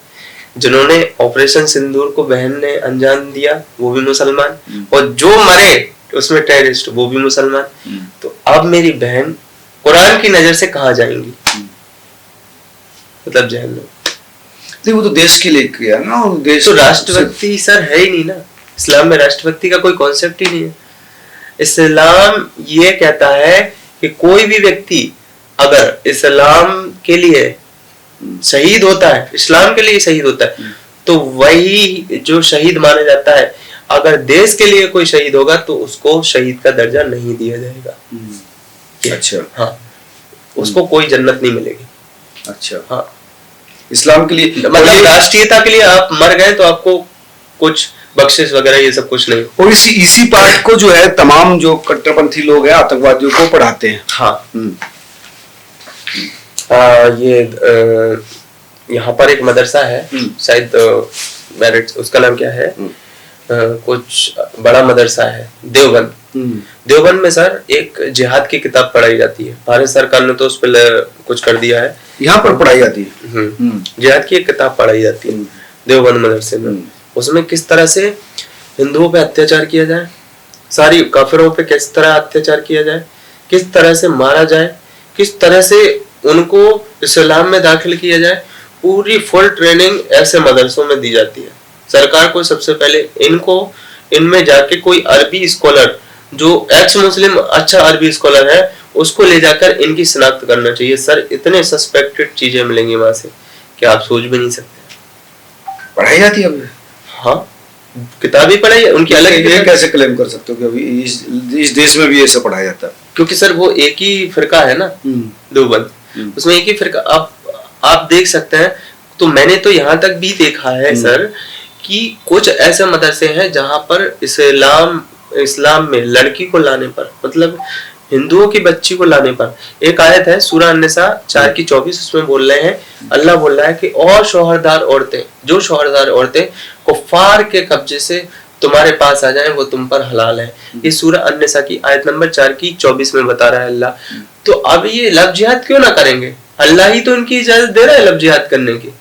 जिन्होंने ऑपरेशन सिंदूर को बहन ने अंजाम दिया वो भी मुसलमान, और जो मरे उसमें टेररिस्ट वो भी मुसलमान। तो अब मेरी बहन कुरान की नजर से कहाँ जाएंगी? मतलब जहन्नुम। नहीं, वो तो देश के लिए किया ना, देश तो राष्ट्रभक्ति सर है ही नहीं ना। इस्लाम में राष्ट्रभक्ति का कोई कॉन्सेप्ट ही नहीं है। इस्लाम ये कहता है कि कोई भी व्यक्ति अगर इस्लाम के लिए शहीद होता है, इस्लाम के लिए शहीद होता है, तो वही जो शहीद माना जाता है। अगर देश के लिए कोई शहीद होगा तो उसको शहीद का दर्जा नहीं दिया जाएगा। अच्छा, हाँ, उसको कोई जन्नत नहीं मिलेगी। अच्छा, हाँ, इस्लाम के लिए मतलब राष्ट्रीयता के लिए आप मर गए तो आपको कुछ बख्शिश वगैरह ये सब कुछ नहीं। और इसी पाठ को जो है तमाम जो कट्टरपंथी लोग हैं, आतंकवादियों को पढ़ाते हैं। हाँ, ये यहाँ पर एक मदरसा है, शायद उसका नाम क्या है, कुछ बड़ा मदरसा है देवबंद। देवबंद में सर एक जिहाद की किताब पढ़ाई जाती है। भारत सरकार ने तो उस पर कुछ कर दिया है, यहाँ पर पढ़ाई जाती है। जिहाद की एक किताब पढ़ाई जाती है देवबंद मदरसे में। उसमें किस तरह से हिंदुओं पे अत्याचार किया जाए, सारी काफिरों पे किस तरह अत्याचार किया जाए, किस तरह से मारा जाए, किस तरह से उनको इस्लाम में दाखिल किया जाए, पूरी फुल ट्रेनिंग ऐसे मदरसों में दी जाती है। सरकार को सबसे पहले इनमें जाके कोई अरबी स्कॉलर जो एक्स मुस्लिम अच्छा अरबी स्कॉलर है उसको ले जाकर इनकी शिनाख्त करना चाहिए। सर इतने सस्पेक्टेड चीजें मिलेंगी वहां से कि आप सोच भी नहीं सकते। पढ़ाई जाती है अब? हाँ, किताबें पढ़ाई उनकी अलग। ये कैसे क्लेम कर सकते हो कि अभी इस देश में भी ऐसा पढ़ाया जाता है? क्योंकि सर वो एक ही फिरका है ना देवबंद, उसमें एक ही फिरका आप देख सकते हैं। तो मैंने तो यहाँ तक भी देखा है सर कि कुछ ऐसे मदरसे हैं जहाँ पर इस्लाम में लड़की को लाने पर, मतलब हिंदुओं की बच्ची को लाने पर, एक आयत है सूरह अन-निसा 4:24, उसमें बोल रहे हैं, अल्लाह बोल रहा है कि और शौहरदार औरतें, जो शौहरदार औरतें कुफ्फार के कब्जे से तुम्हारे पास आ जाए वो तुम पर हलाल है। ये सूरह अन-निसा की आयत नंबर 4 की 24 में बता रहा है अल्लाह। तो अब ये लव जिहाद क्यों ना करेंगे? अल्लाह ही तो इनकी इजाजत दे रहा है लव जिहाद करने की।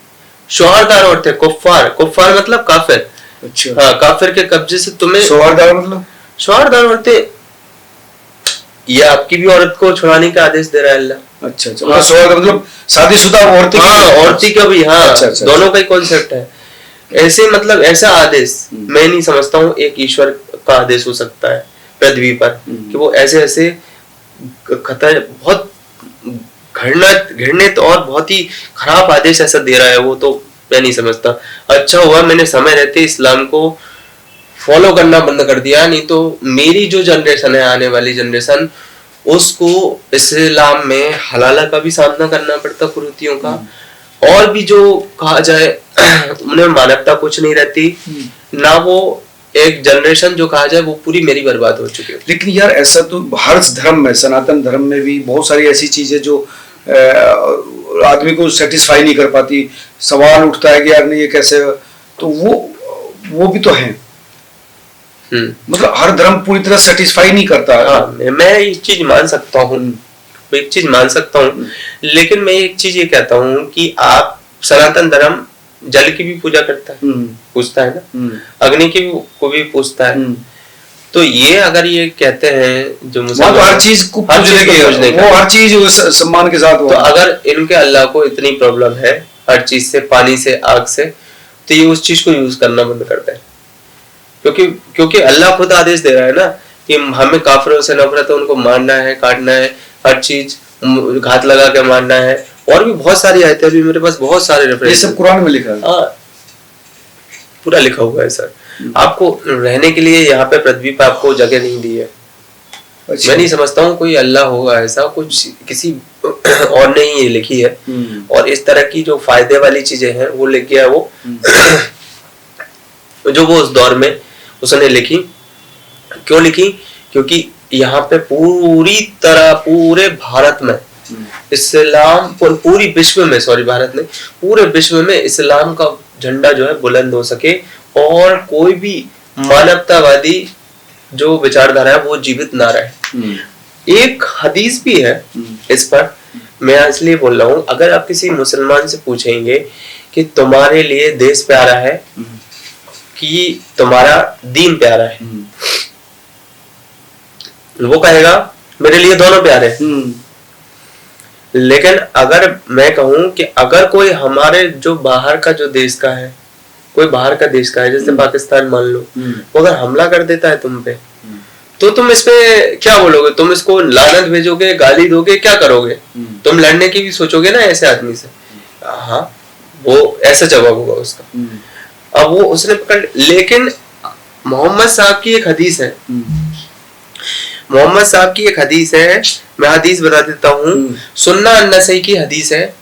शौहरदार औरतें, कुफ्फार, कुफ्फार मतलब काफिर। अच्छा। हाँ, काफिर के कब्जे से तुम्हें शौहरदार मतलब? शौहरदार औरतें, ये आपकी भी औरत को छुड़ाने का आदेश दे रहा है अल्लाह। अच्छा अच्छा। मतलब शौहरदार मतलब शादीशुदा औरतें? हाँ, औरती का भी, हाँ। अच्छा, अच्छा, दोनों का ही कॉन्सेप्ट है। ऐसे मतलब ऐसा आदेश मैं नहीं समझता हूँ एक ईश्वर का आदेश हो सकता है पृथ्वी पर कि वो ऐसे ऐसे खतर बहुत घृणित और बहुत ही खराब आदेश ऐसा दे रहा है, वो तो मैं नहीं समझता। अच्छा हुआ मैंने समय रहते इस्लाम को फॉलो करना बंद कर दिया, नहीं तो मेरी जो जनरेशन है, आने वाली जनरेशन, उसको इस्लाम में हलाला का भी सामना करना पड़ता, कुरीतियों का, और भी जो कहा जाए उन्हें मानवता कुछ नहीं रहती ना, वो एक जनरेशन जो कहा जाए वो पूरी मेरी बर्बाद हो चुकी है। लेकिन यार ऐसा तो हर धर्म में, सनातन धर्म में भी बहुत सारी ऐसी चीजें जो आदमी को सेटिस्फाई नहीं कर पाती। सवाल उठता है कि यार नहीं ये कैसे, तो वो भी तो है। मतलब हर धर्म पूरी तरह सेटिस्फाई नहीं करता। हाँ, मैं एक चीज मान सकता हूँ, एक चीज मान सकता हूँ, लेकिन मैं एक चीज ये कहता हूँ कि आप सनातन धर्म जल की भी पूजा करता है, पूछता है ना, अग्नि की को भी पूछता है। तो ये अगर ये कहते हैं जो मुसलमान, तो हर चीज को पूजने के, वो हर चीज सम्मान के साथ, तो अगर इनके अल्लाह को इतनी प्रॉब्लम है हर चीज से, पानी से, आग से, तो ये उस चीज को यूज करना बंद करते हैं। क्योंकि अल्लाह खुद आदेश दे रहा है ना कि हमें काफिरों से नफरत है, उनको मारना है, काटना है, हर चीज घात लगा के मारना है। और भी बहुत सारी आयतें, अभी मेरे पास बहुत सारे रेफरेंस, ये सब कुरान में लिखा है। हाँ, पूरा लिखा हुआ है सर। आपको रहने के लिए यहाँ पे पृथ्वी पे आपको जगह नहीं दी है। अच्छा। मैं नहीं समझता हूँ कोई अल्लाह होगा ऐसा, कुछ किसी और ने ये लिखी है। और इस तरह की जो फायदे वाली चीजें हैं वो लिख गया वो जो वो उस दौर में उसने लिखी। क्यों लिखी? क्योंकि यहाँ पे पूरी तरह पूरे भारत में इस्लाम, पूरी विश्व में, सॉरी भारत में, पूरे विश्व में इस्लाम का झंडा जो है बुलंद हो सके और कोई भी मानवतावादी जो विचारधारा है वो जीवित ना रहे। एक हदीस भी है इस पर, मैं इसलिए बोल रहा हूँ, अगर आप किसी मुसलमान से पूछेंगे कि तुम्हारे लिए देश प्यारा है कि तुम्हारा दीन प्यारा है, वो कहेगा मेरे लिए दोनों प्यारे हैं। लेकिन अगर मैं कहूं कि अगर कोई हमारे जो बाहर का जो देश का है, कोई बाहर का देश का है, जैसे पाकिस्तान मान लो, वो अगर हमला कर देता है तुम पे, तो तुम इस पे क्या बोलोगे? तुम इसको लानत भेजोगे, गाली दोगे, क्या करोगे? तुम लड़ने की भी सोचोगे ना ऐसे आदमी से? हाँ, वो ऐसा जवाब होगा उसका। अब वो उसने पकड़, लेकिन मोहम्मद साहब की एक हदीस है, मोहम्मद साहब की एक हदीस है, मैं हदीस बता देता हूँ। सुन्ना अन्नसई की हदीस है,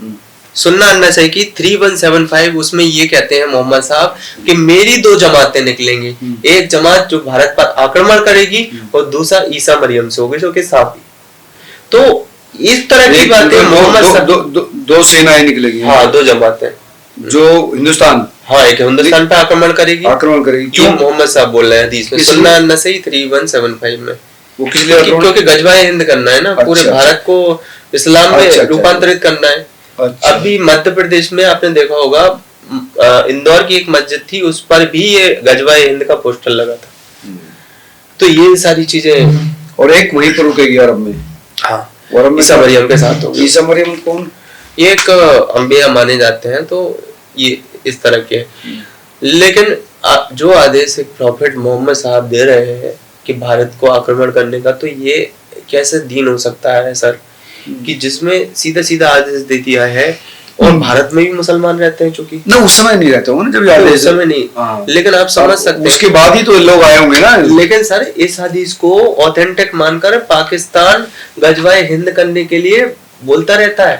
सुन्ना अन्नसई की 3175, उसमें ये कहते हैं मोहम्मद साहब कि मेरी दो जमातें निकलेंगी, एक जमात जो भारत पर आक्रमण करेगी और दूसरा ईसा मरियम से होगी जो कि साफी। तो इस तरह की बातें मोहम्मद साहब, दो सेनाएं निकलेगी। हाँ, दो जमातें जो हिंदुस्तान, हाँ, एक हिंदुस्तान पे आक्रमण करेगी, क्यों मोहम्मद साहब बोल रहे हैं हदीस में, सुन्ना अन्नसई 3175 में। वो किस लिए? क्योंकि गजवाए हिंद करना है ना, पूरे भारत को इस्लाम में रूपांतरित करना है। अभी मध्य प्रदेश में आपने देखा होगा, इंदौर की एक मस्जिद थी, उस पर भी ये गजवाए हिंद का पोस्टर लगा था। तो ये सारी चीजें, और एक वहीं पर रुकेगी अरब में। हाँ, ईसा मरियम के साथ होगी। ईसा मरियम कौन? ये एक अंबिया माने जाते हैं, तो ये इस तरह के। लेकिन जो आदेश एक प्रॉफिट मोहम्मद साहब दे रहे हैं कि भारत को आक्रमण करने का, तो ये कैसे दीन हो सकता है सर, कि जिसमें सीधा सीधा आदेश दे दिया है। और भारत में भी मुसलमान रहते हैं, चूंकि ना उस समय नहीं रहते होंगे ना, जब उस समय नहीं। लेकिन आप समझ सकते हैं उसके बाद ही तो लोग आए होंगे ना। लेकिन सर इस हदीस को ऑथेंटिक मानकर पाकिस्तान गजवाए हिंद करने के लिए बोलता रहता है।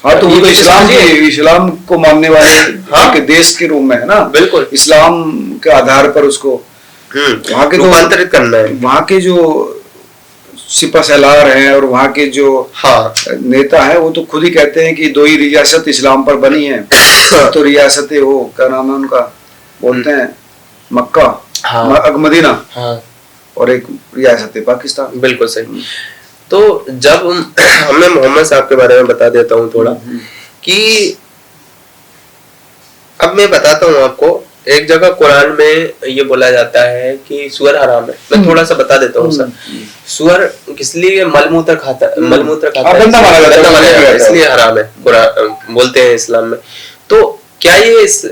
हाँ, तो वो तो इस्लाम को मानने वाले देश के रूप में है ना। बिल्कुल, इस्लाम के आधार पर उसको वहाँ के रूपांतरित करना है। वहाँ के जो सिपह सलार हैं और वहाँ के जो नेता हैं, वो तो खुद ही कहते हैं कि दो ही रियासत इस्लाम पर बनी है। तो रियासत वो क्या नाम है उनका, बोलते हैं मक्का, हाँ मदीना, हाँ और एक रियासत पाकिस्तान। बिल्कुल सही। तो जब मैं मोहम्मद साहब के बारे में बता देता हूँ थोड़ा कि अब मैं बताता हूँ आपको, एक जगह कुरान में ये बोला जाता है कि सुअर हराम है। मैं थोड़ा सा बता देता हूँ सर। सुअर इसलिए मलमूत्र खाता है, गंदा माना जाता है, इसलिए हराम है, कुरान बोलते हैं इस्लाम में। तो क्या ये इस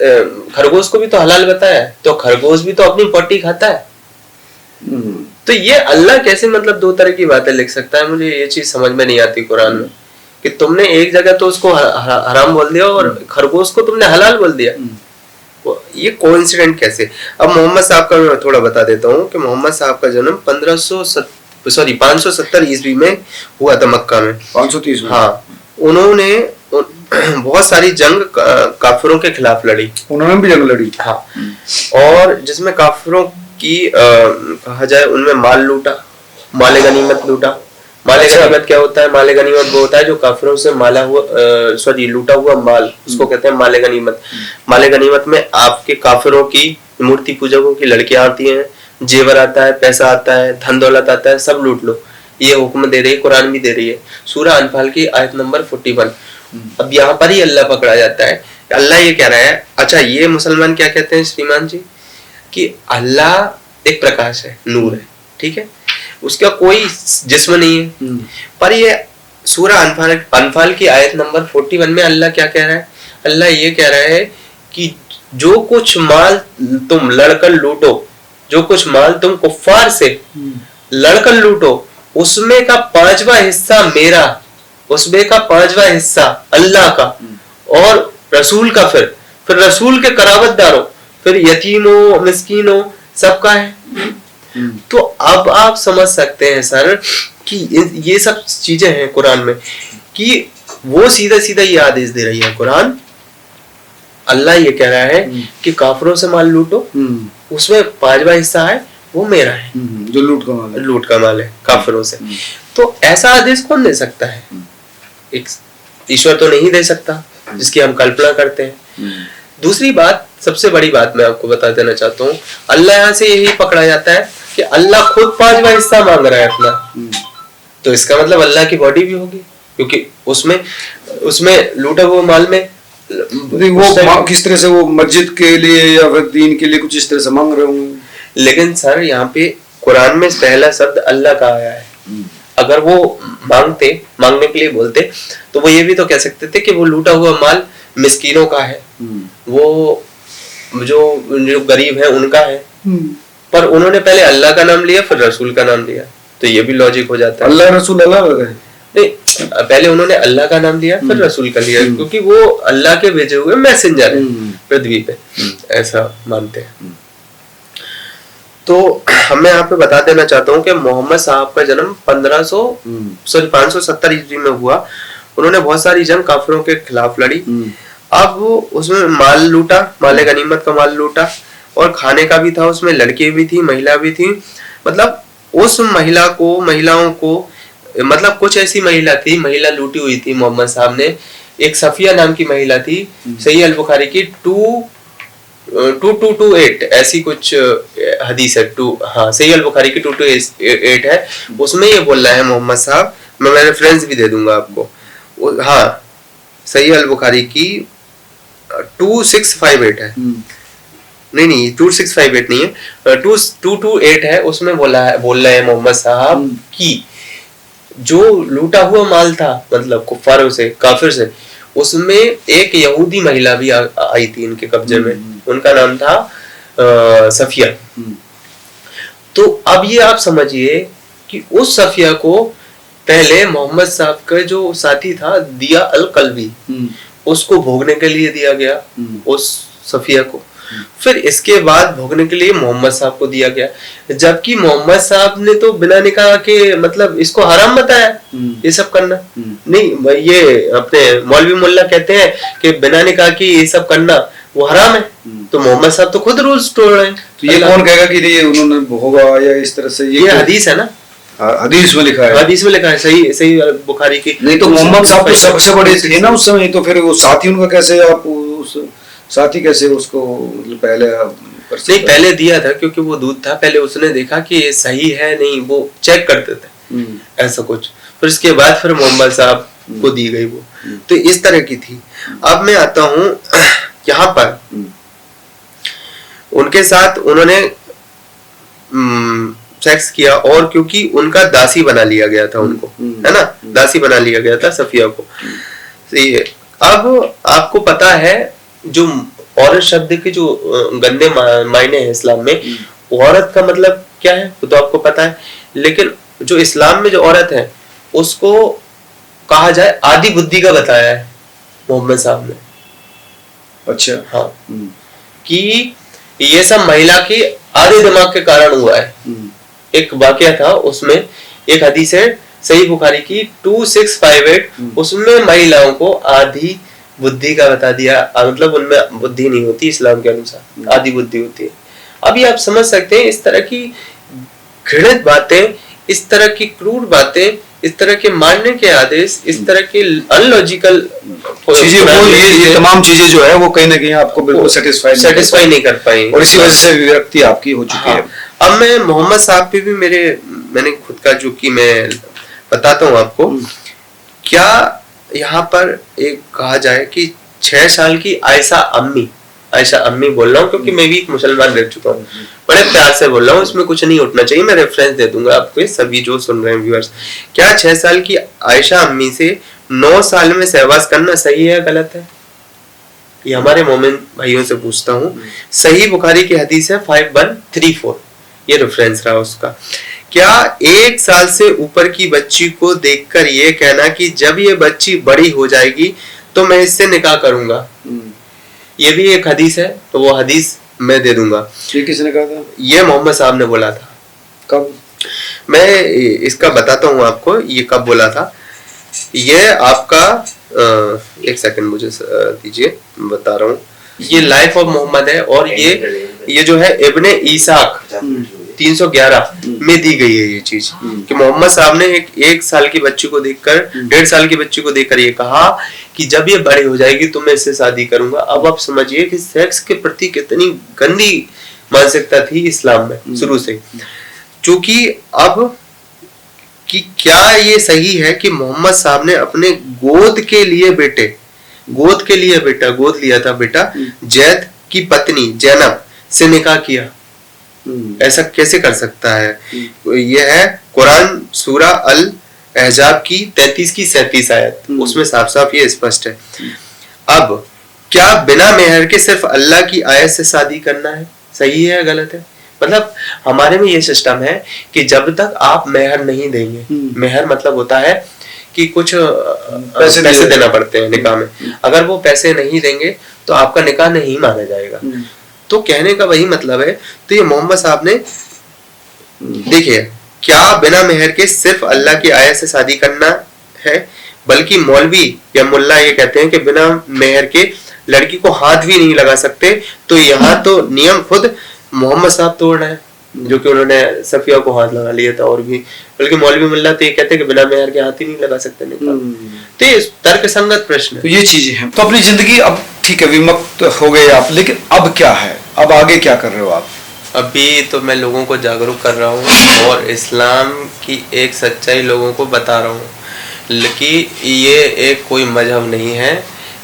खरगोश को भी तो हलाल बताया है? तो खरगोश भी तो अपनी पट्टी खाता है। तो ये अल्लाह कैसे मतलब दो तरह की बातें लिख सकता है? मुझे ये चीज समझ में नहीं आती कुरान में कि तुमने एक जगह तो उसको हराम बोल दिया और खरगोश को तुमने हलाल बोल दिया। ये कोइंसिडेंट कैसे? अब मोहम्मद साहब का मैं थोड़ा बता देता हूँ कि मोहम्मद साहब का जन्म 570 ईस्वी में हुआ था मक्का में। 530 में। हाँ, उन्होंने बहुत सारी जंग काफिरों के खिलाफ लड़ी। उन्होंने भी जंग लड़ी। हाँ, और जिसमें काफिरों की कहा जाए उनमें माल लूटा, माले गनीमत लूटा। माले गनीमत क्या होता है? माले गनीमत वो होता है जो काफिरों से माला हुआ लूटा हुआ माल, उसको कहते हैं माले गनीमत। माले गनीमत में आपके काफिरों की मूर्ति पूजकों की लड़कियां आती हैं, जेवर आता है, पैसा आता है, धन दौलत आता है, सब लूट लो। ये हुक्म दे रही है, कुरान भी दे रही है। सूरह अनफाल की आयत नंबर 41। अब यहाँ पर ही अल्लाह पकड़ा जाता है। अल्लाह ये कह रहा है, अच्छा ये मुसलमान क्या कहते हैं श्रीमान जी, कि अल्लाह एक प्रकाश है, नूर है, ठीक है, उसका कोई जिस्म नहीं है। पर ये सूरह अनफाल की आयत नंबर 41 में अल्लाह क्या कह रहा है? अल्लाह ये कह रहा है कि जो कुछ माल तुम लड़कर लूटो, जो कुछ माल तुम कुफ्फार से लड़कर लूटो, उसमें का 5वां हिस्सा मेरा, उसमें का 5वां हिस्सा अल्लाह का और रसूल का, फिर रसूल के कराबतदारों, फिर यतीमों, मिस्कीनों, सबका है। तो अब आप समझ सकते हैं सर कि ये सब चीजें हैं कुरान में, कि वो सीधा सीधा ये आदेश दे रही है कुरान। अल्लाह ये कह रहा है कि काफिरों से माल लूटो, उसमें 5वां हिस्सा है वो मेरा है, जो लूट का माल है काफिरों से। तो ऐसा आदेश कौन दे सकता है? एक ईश्वर तो नहीं दे सकता जिसकी हम कल्पना करते हैं। दूसरी बात, सबसे बड़ी बात मैं आपको बता देना चाहता हूँ, अल्लाह यहाँ से यही पकड़ा जाता है कि अल्लाह खुद 5वां हिस्सा मांग रहा है अपना। तो इसका मतलब अल्लाह की बॉडी भी होगी, क्योंकि उसमें लूटा हुआ माल में वो किस तरह से वो मस्जिद के लिए या फिर दीन के लिए कुछ इस तरह से मांग रहे होंगे। लेकिन सर यहाँ पे कुरान में पहला शब्द अल्लाह का आया है। अगर वो मांगने के लिए बोलते तो वो ये भी तो कह सकते थे कि वो लूटा हुआ माल मिस्कीनों का है, वो जो गरीब है उनका है। पर उन्होंने पहले अल्लाह का नाम लिया, फिर रसूल का नाम लिया, तो ये भी लॉजिक हो जाता है। अल्लाह रसूल अलग है? नहीं, पहले उन्होंने अल्लाह का नाम लिया, फिर रसूल का लिया, क्योंकि वो अल्लाह के भेजे हुए मैसेंजर है पृथ्वी पे, ऐसा मानते हैं। तो मैं यहाँ पे बता देना चाहता हूँ कि मोहम्मद साहब का जन्म 570 ईस्वी में हुआ। उन्होंने बहुत सारी जंग काफिरों के खिलाफ लड़ी। अब वो उसमें माल लूटा, माले गनीमत का माल लूटा, और खाने का भी था, उसमें लड़के भी थी, महिला भी थी। मतलब उस महिलाओं को मतलब कुछ ऐसी महिला लूटी हुई थी मोहम्मद साहब ने। एक सफिया नाम की महिला थी, सही अल बुखारी की 2228 ऐसी कुछ हदीस है। सही अल बुखारी की 2228 है। उसमें ये बोल रहा है मोहम्मद साहब, मैं रेफरेंस भी दे दूंगा आपको। हाँ, सही अल बुखारी की 2658 है। नहीं 2658 नहीं है, 2228 है। उसमें बोल रहे हैं मोहम्मद साहब कि जो लूटा हुआ माल था, मतलब कुफारों से, काफिर से, उसमें एक यहूदी महिला भी आई थी इनके कब्जे में। उनका नाम था सफिया। तो अब ये आप समझिए कि उस सफिया को पहले मोहम्मद साहब का जो साथी था दिया अल कल्बी, उसको भोगने के लिए दिया गया उस सफिया को। फिर इसके बाद भोगने के लिए मोहम्मद साहब को दिया गया, जबकि मोहम्मद साहब ने तो बिना निकाह के मतलब इसको हराम बताया ये सब करना। नहीं, ये अपने मौलवी मुल्ला कहते हैं कि बिना निकाह की ये सब करना वो हराम है। तो मोहम्मद साहब तो खुद रूल्स तोड़ रहे हैं। तो ये कौन कहेगा कि ये उन्होंने भोगा या इस तरह से? ये हदीस है ना, हदीस में लिखा है। हदीस में लिखा है, सही बुखारी की। नहीं तो मोहम्मद साहब तो सबसे बड़े थे ना उस समय, तो फिर वो साथी उनका कैसे, आप उस साथी कैसे उसको मतलब पहले नहीं, पहले दिया था क्योंकि वो दूध था, पहले उसने देखा कि ये सही है नहीं, वो चेक करते थे ऐसा कुछ, फिर उसके बाद फिर मोहम्मद साहब को दी गई वो। तो इस तरह की थी। अब मैं आता हूँ यहाँ पर, उनके साथ उन्होंने सेक्स किया, और क्योंकि उनका दासी बना लिया गया था उनको, है ना, दासी बना लिया गया था सफिया को। अब आपको पता है जो औरत शब्द के जो गंदे मायने हैं इस्लाम में, औरत का मतलब क्या है वो तो आपको पता है, लेकिन जो इस्लाम में जो औरत है उसको कहा जाए आदि बुद्धि का बताया है मोहम्मद साहब ने। अच्छा। हाँ, कि ये सब महिला की आधे दिमाग के कारण हुआ है। एक वाकया था, उसमें एक हदीस है सही बुखारी की 2658, उसमें महिलाओं को आधी बुद्धि का बता दिया, मतलब उनमें बुद्धि नहीं होती इस्लाम के अनुसार, आधी बुद्धि होती है। अभी आप समझ सकते हैं इस तरह की घृणित बातें, इस तरह की क्रूर बातें, इस तरह के मारने के आदेश, इस तरह के अनलॉजिकल चीजें, वो ये तमाम चीजें जो है वो कहीं ना कहीं आपको बिल्कुल सेटिस्फाई नहीं कर पाई, और इसी वजह से विरक्ति आपकी हो चुकी है। अब मैं मोहम्मद साहब पे भी मैंने खुद का जो कि मैं बताता हूँ आपको, क्या यहाँ पर एक कहा जाए कि 6 साल की आयशा अम्मी बोल रहा हूँ क्योंकि मैं भी एक मुसलमान रह चुका हूँ, बड़े प्यार से बोल रहा हूँ, इसमें कुछ नहीं उठना चाहिए, मैं रेफरेंस दे दूंगा आपको सभी जो सुन रहे हैं व्यूअर्स। क्या 6 साल की आयशा अम्मी से 9 साल में सहवास करना सही है गलत है? ये हमारे मोमिन भाइयों से पूछता हूँ। सही बुखारी की हदीस है 5134, ये रेफरेंस रहा उसका। क्या 1 साल से ऊपर की बच्ची को देखकर ये कहना कि जब ये बच्ची बड़ी हो जाएगी तो मैं इससे निकाह करूंगा, ये भी एक हदीस है, तो वो हदीस मैं दे दूंगा। ये किसने कहा था? ये मोहम्मद साहब ने बोला था। कब? मैं इसका बताता हूँ आपको ये कब बोला था। ये आपका एक सेकंड मुझे दीजिए, बता रहा हूँ। ये लाइफ ऑफ मोहम्मद है, और ये जो है इब्ने ईसाक 311 में दी गई है ये चीज, कि मोहम्मद साहब ने एक साल की बच्ची को देखकर, 1.5 साल की बच्ची को देखकर ये कहा कि जब ये बड़ी हो जाएगी तो मैं इससे शादी करूंगा। अब आप समझिए कि सेक्स के प्रति कितनी गंदी मानसिकता थी इस्लाम में शुरू से। चूंकि अब कि क्या ये सही है कि मोहम्मद साहब ने अपने गोद लिया था बेटा जैद की पत्नी जैनब से निकाह किया? ऐसा कैसे कर सकता है? यह है कुरान सूरा अल अहजाब की 33 की 37 आयत, उसमें साफ साफ ये स्पष्ट है। अब क्या बिना मेहर के सिर्फ अल्लाह की आयत से शादी करना है सही है या गलत है? मतलब हमारे में ये सिस्टम है कि जब तक आप मेहर नहीं देंगे, मेहर मतलब होता है कि कुछ पैसे देना पड़ते हैं निकाह में, अगर वो पैसे नहीं देंगे तो आपका निकाह नहीं माना जाएगा। तो कहने का वही मतलब है। तो ये मोहम्मद साहब ने देखिए, क्या बिना मेहर के सिर्फ अल्लाह की आयत से शादी करना है, बल्कि मौलवी या मुल्ला ये कहते हैं कि बिना मेहर के लड़की को हाथ भी नहीं लगा सकते। तो यहाँ तो नियम खुद मोहम्मद साहब तोड़ रहे हैं, जो कि उन्होंने सफिया को हाथ लगा लिया था, और भी बल्कि मौलवी मुल्ला तो ये कहते हैं कि बिना मेहर के हाथ ही नहीं लगा सकते तो ये तर्क संगत प्रश्न है। तो ये चीजें हैं। तो अपनी जिंदगी अब ठीक है, विमुक्त हो गए आप, लेकिन अब क्या है, अब आगे क्या कर रहे हो आप? अभी तो मैं लोगों को जागरूक कर रहा हूँ और इस्लाम की एक सच्चाई लोगों को बता रहा हूँ कि ये एक कोई मजहब नहीं है,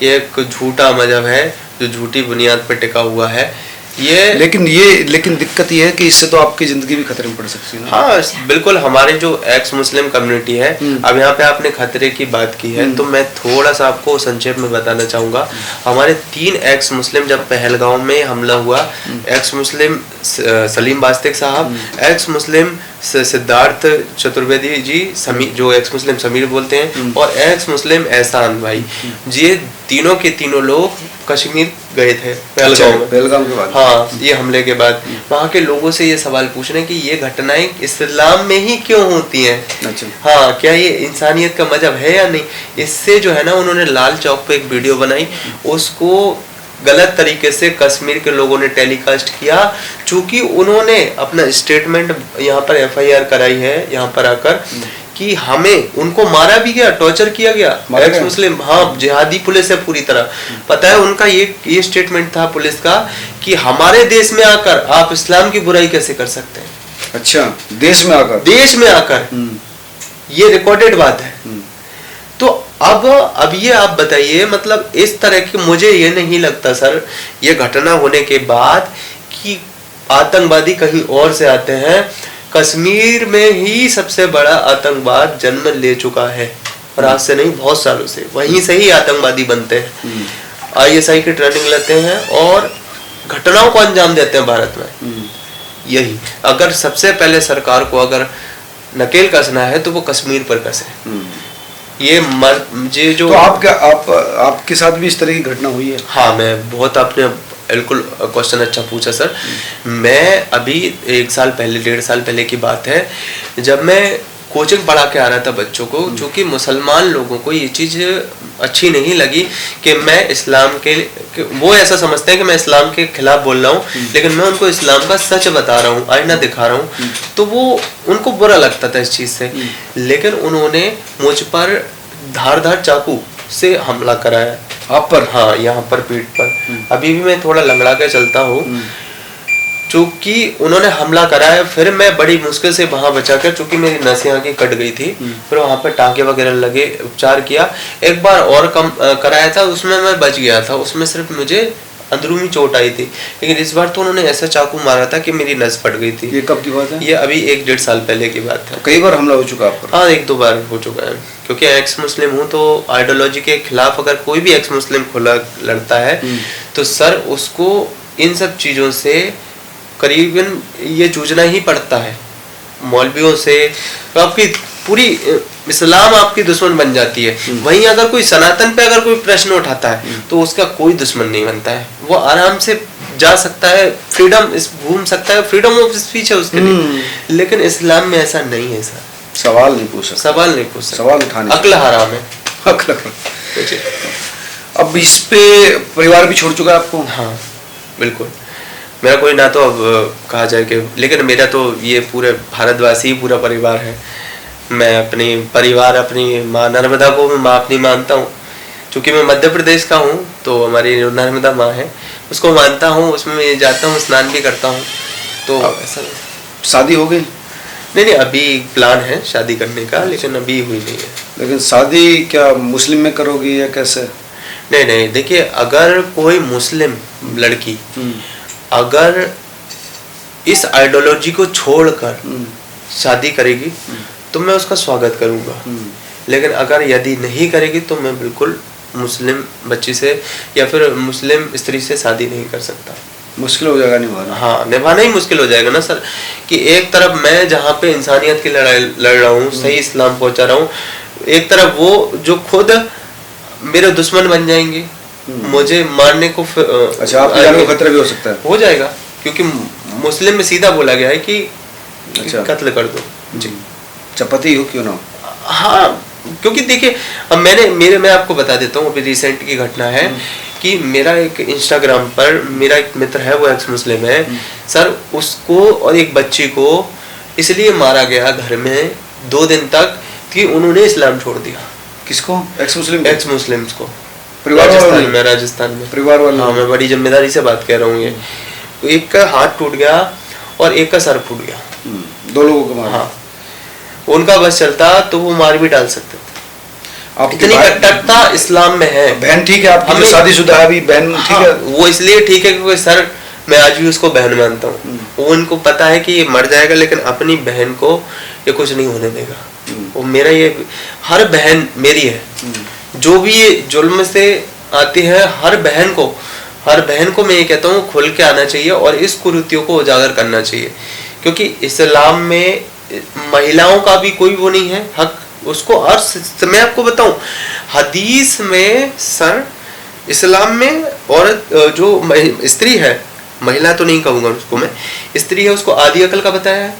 ये एक झूठा मजहब है जो झूठी बुनियाद पर टिका हुआ है। लेकिन दिक्कत ये है कि इससे तो आपकी जिंदगी भी खतरे में पड़ सकती है ना? हाँ बिल्कुल। हमारे जो एक्स मुस्लिम कम्युनिटी है, अब यहाँ पे आपने खतरे की बात की है, तो मैं थोड़ा सा आपको संक्षेप में बताना चाहूँगा। हमारे 3 एक्स मुस्लिम जब पहलगांव में हमला हुआ, एक्स मुस्लिम सलीम बास्तिक साहब, एक्स मुस्लिम सिद्धार्थ चतुर्वेदी जी, जो एक्स मुस्लिम समीर बोलते हैं, और एक्स मुस्लिम एहसान भाई, ये तीनों के तीनों लोग कश्मीर गए थे पहलगाम के बाद। हाँ, ये हमले के बाद वहाँ के लोगों से ये सवाल पूछ रहे हैं कि ये घटनाएं इस्लाम में ही क्यों होती हैं? अच्छा। हाँ, क्या ये इंसानियत का मजहब है या नहीं? इससे जो है ना, उन्होंने लाल चौक पे एक वीडियो बनाई, उसको गलत तरीके से कश्मीर के लोगों ने टेलीकास्ट किया। चूंकि उन्होंने अपना स्टेटमेंट यहाँ पर FIR कराई है यहाँ पर आकर कि हमें उनको मारा भी गया, टॉर्चर किया गया, एक्स मुस्लिम, हाँ जिहादी पुलिस है पूरी तरह। पता है उनका ये स्टेटमेंट था पुलिस का कि हमारे देश में आकर आप इस्लाम की बुराई कैसे कर सकते हैं। अच्छा, देश में आकर ये रिकॉर्डेड बात है। तो अब ये आप बताइए, मतलब इस तरह की, मुझे ये नहीं लगता सर ये घटना होने के बाद कि आतंकवादी कहीं और से आते हैं। कश्मीर में ही सबसे बड़ा आतंकवाद जन्म ले चुका है, और आज से नहीं बहुत सालों से वहीं से ही आतंकवादी बनते हैं, ISI की ट्रेनिंग लेते हैं और घटनाओं को अंजाम देते हैं भारत में। यही अगर सबसे पहले सरकार को अगर नकेल कसना है तो वो कश्मीर पर कसे। ये जो तो आपके साथ भी इस तरह की घटना हुई है? हाँ, मैं बहुत, आपने बिल्कुल क्वेश्चन अच्छा पूछा सर। मैं अभी 1 साल पहले, 1.5 साल पहले की बात है, जब मैं कोचिंग पढ़ा के आ रहा था बच्चों को, चूंकि मुसलमान लोगों को ये चीज़ अच्छी नहीं लगी कि मैं इस्लाम के वो ऐसा समझते हैं कि मैं इस्लाम के खिलाफ बोल रहा हूँ, लेकिन मैं उनको इस्लाम का सच बता रहा हूँ, आईना दिखा रहा हूँ, तो वो उनको बुरा लगता था इस चीज़ से। लेकिन उन्होंने मुझ पर धारदार चाकू से हमला कराया। आप पर? हाँ, यहाँ पर पीठ पर। अभी भी मैं थोड़ा लंगड़ा के चलता हूँ। चूंकि उन्होंने हमला कराया, फिर मैं बड़ी मुश्किल से वहां बचा कर, चूंकि मेरी नस यहाँ की कट गई थी, फिर वहां पर टांके वगैरह लगे, उपचार किया। एक बार और कम कराया था, उसमें मैं बच गया था, उसमें सिर्फ मुझे अंदरूनी चोट आई थी। लेकिन इस बार तो उन्होंने ऐसा चाकू मारा था कि मेरी नस फट गई थी। ये कब की बात है? ये अभी 1-1.5 साल पहले की बात है। कई बार हमला हो चुका आप पर? हाँ, 1-2 बार हो चुका है। क्योंकि एक्स मुस्लिम हूँ, तो आइडियोलॉजी के खिलाफ अगर कोई भी एक्स मुस्लिम खुला लड़ता है तो सर उसको इन सब चीज़ों से करीबन ये जूझना ही पड़ता है। मौलवियों से तो आपकी पूरी इस्लाम आपकी दुश्मन बन जाती है। वहीं अगर कोई सनातन पे अगर कोई प्रश्न उठाता है तो उसका कोई दुश्मन नहीं बनता है, वो आराम से जा सकता है, फ्रीडम घूम सकता है, फ्रीडम ऑफ स्पीच है उसके लिए। लेकिन इस्लाम में ऐसा नहीं है सर। सवाल नहीं पूछ सकते, सवाल उठाने, अक्ल हराम है, अक्ल। अब इस पे परिवार भी छोड़ चुका है आपको? हाँ बिल्कुल, मेरा कोई ना तो अब कहा जाए कि, लेकिन मेरा तो ये पूरे भारतवासी पूरा परिवार है। मैं अपनी परिवार, अपनी माँ नर्मदा को मैं माँ अपनी मानता हूँ। चूँकि मैं मध्य प्रदेश का हूँ तो हमारी नर्मदा माँ है, उसको मानता हूँ, उसमें मैं जाता हूँ, स्नान भी करता हूँ। तो ऐसा। शादी हो गई? नहीं, अभी प्लान है शादी करने का, लेकिन अभी हुई नहीं है। लेकिन शादी क्या मुस्लिम में करोगी या कैसे? नहीं, देखिए, अगर कोई मुस्लिम लड़की अगर इस आइडियोलॉजी को छोड़कर शादी करेगी तो मैं उसका स्वागत करूंगा। लेकिन अगर यदि नहीं करेगी तो मैं बिल्कुल मुस्लिम बच्ची से या फिर मुस्लिम स्त्री से शादी नहीं कर सकता। मुश्किल हो जाएगा निभाना? हाँ, निभाना ही मुश्किल हो जाएगा ना सर, कि एक तरफ मैं जहाँ पे इंसानियत की लड़ाई लड़ रहा हूँ, सही इस्लाम पहुँचा रहा हूँ, एक तरफ वो जो खुद मेरे दुश्मन बन जाएंगे, मुझे मारने को। अच्छा, आपकी जान को खतरा भी हो सकता है? हो जाएगा, क्योंकि मुस्लिम में सीधा बोला गया है कि कत्ल कर दो जी, चपती हो क्यों ना। हाँ, क्योंकि देखिए, अब मैं आपको बता देता हूँ, अभी रिसेंट की घटना है कि मेरा एक इंस्टाग्राम पर मेरा एक मित्र है, वो एक्स मुस्लिम है सर, उसको और एक बच्ची को इसलिए मारा गया घर में 2 दिन तक कि उन्होंने इस्लाम छोड़ दिया। किसको? एक्स मुस्लिम? एक्स मुस्लिम्स को। राजस्थान में परिवार वाले। हाँ, मैं बड़ी जिम्मेदारी से बात कह रहा हूँ। ये एक का हाथ टूट गया और एक का सर फूट गया, 2 लोगों को मारा। हाँ, उनका बस चलता तो वो मार भी डाल सकते थे। इतनी कट्टरता इस्लाम में है। बहन ठीक है आपकी, जो शादीशुदा है अभी, बहन ठीक है? वो इसलिए ठीक है क्योंकि सर मैं आज भी उसको बहन मानता हूँ। वो उनको पता है कि ये मर जाएगा, लेकिन अपनी बहन को ये कुछ नहीं होने देगा। वो मेरा ये, हर बहन मेरी है, जो भी ये जुल्म से आती है, हर बहन को मैं ये कहता हूँ खुल के आना चाहिए और इस कुरीतियों को उजागर करना चाहिए। क्योंकि इस्लाम में महिलाओं का भी कोई वो नहीं है हक उसको। और मैं आपको बताऊं, हदीस में सर, इस्लाम में औरत जो स्त्री है, महिला तो नहीं कहूंगा उसको मैं, स्त्री है, उसको आधी अकल का बताया है,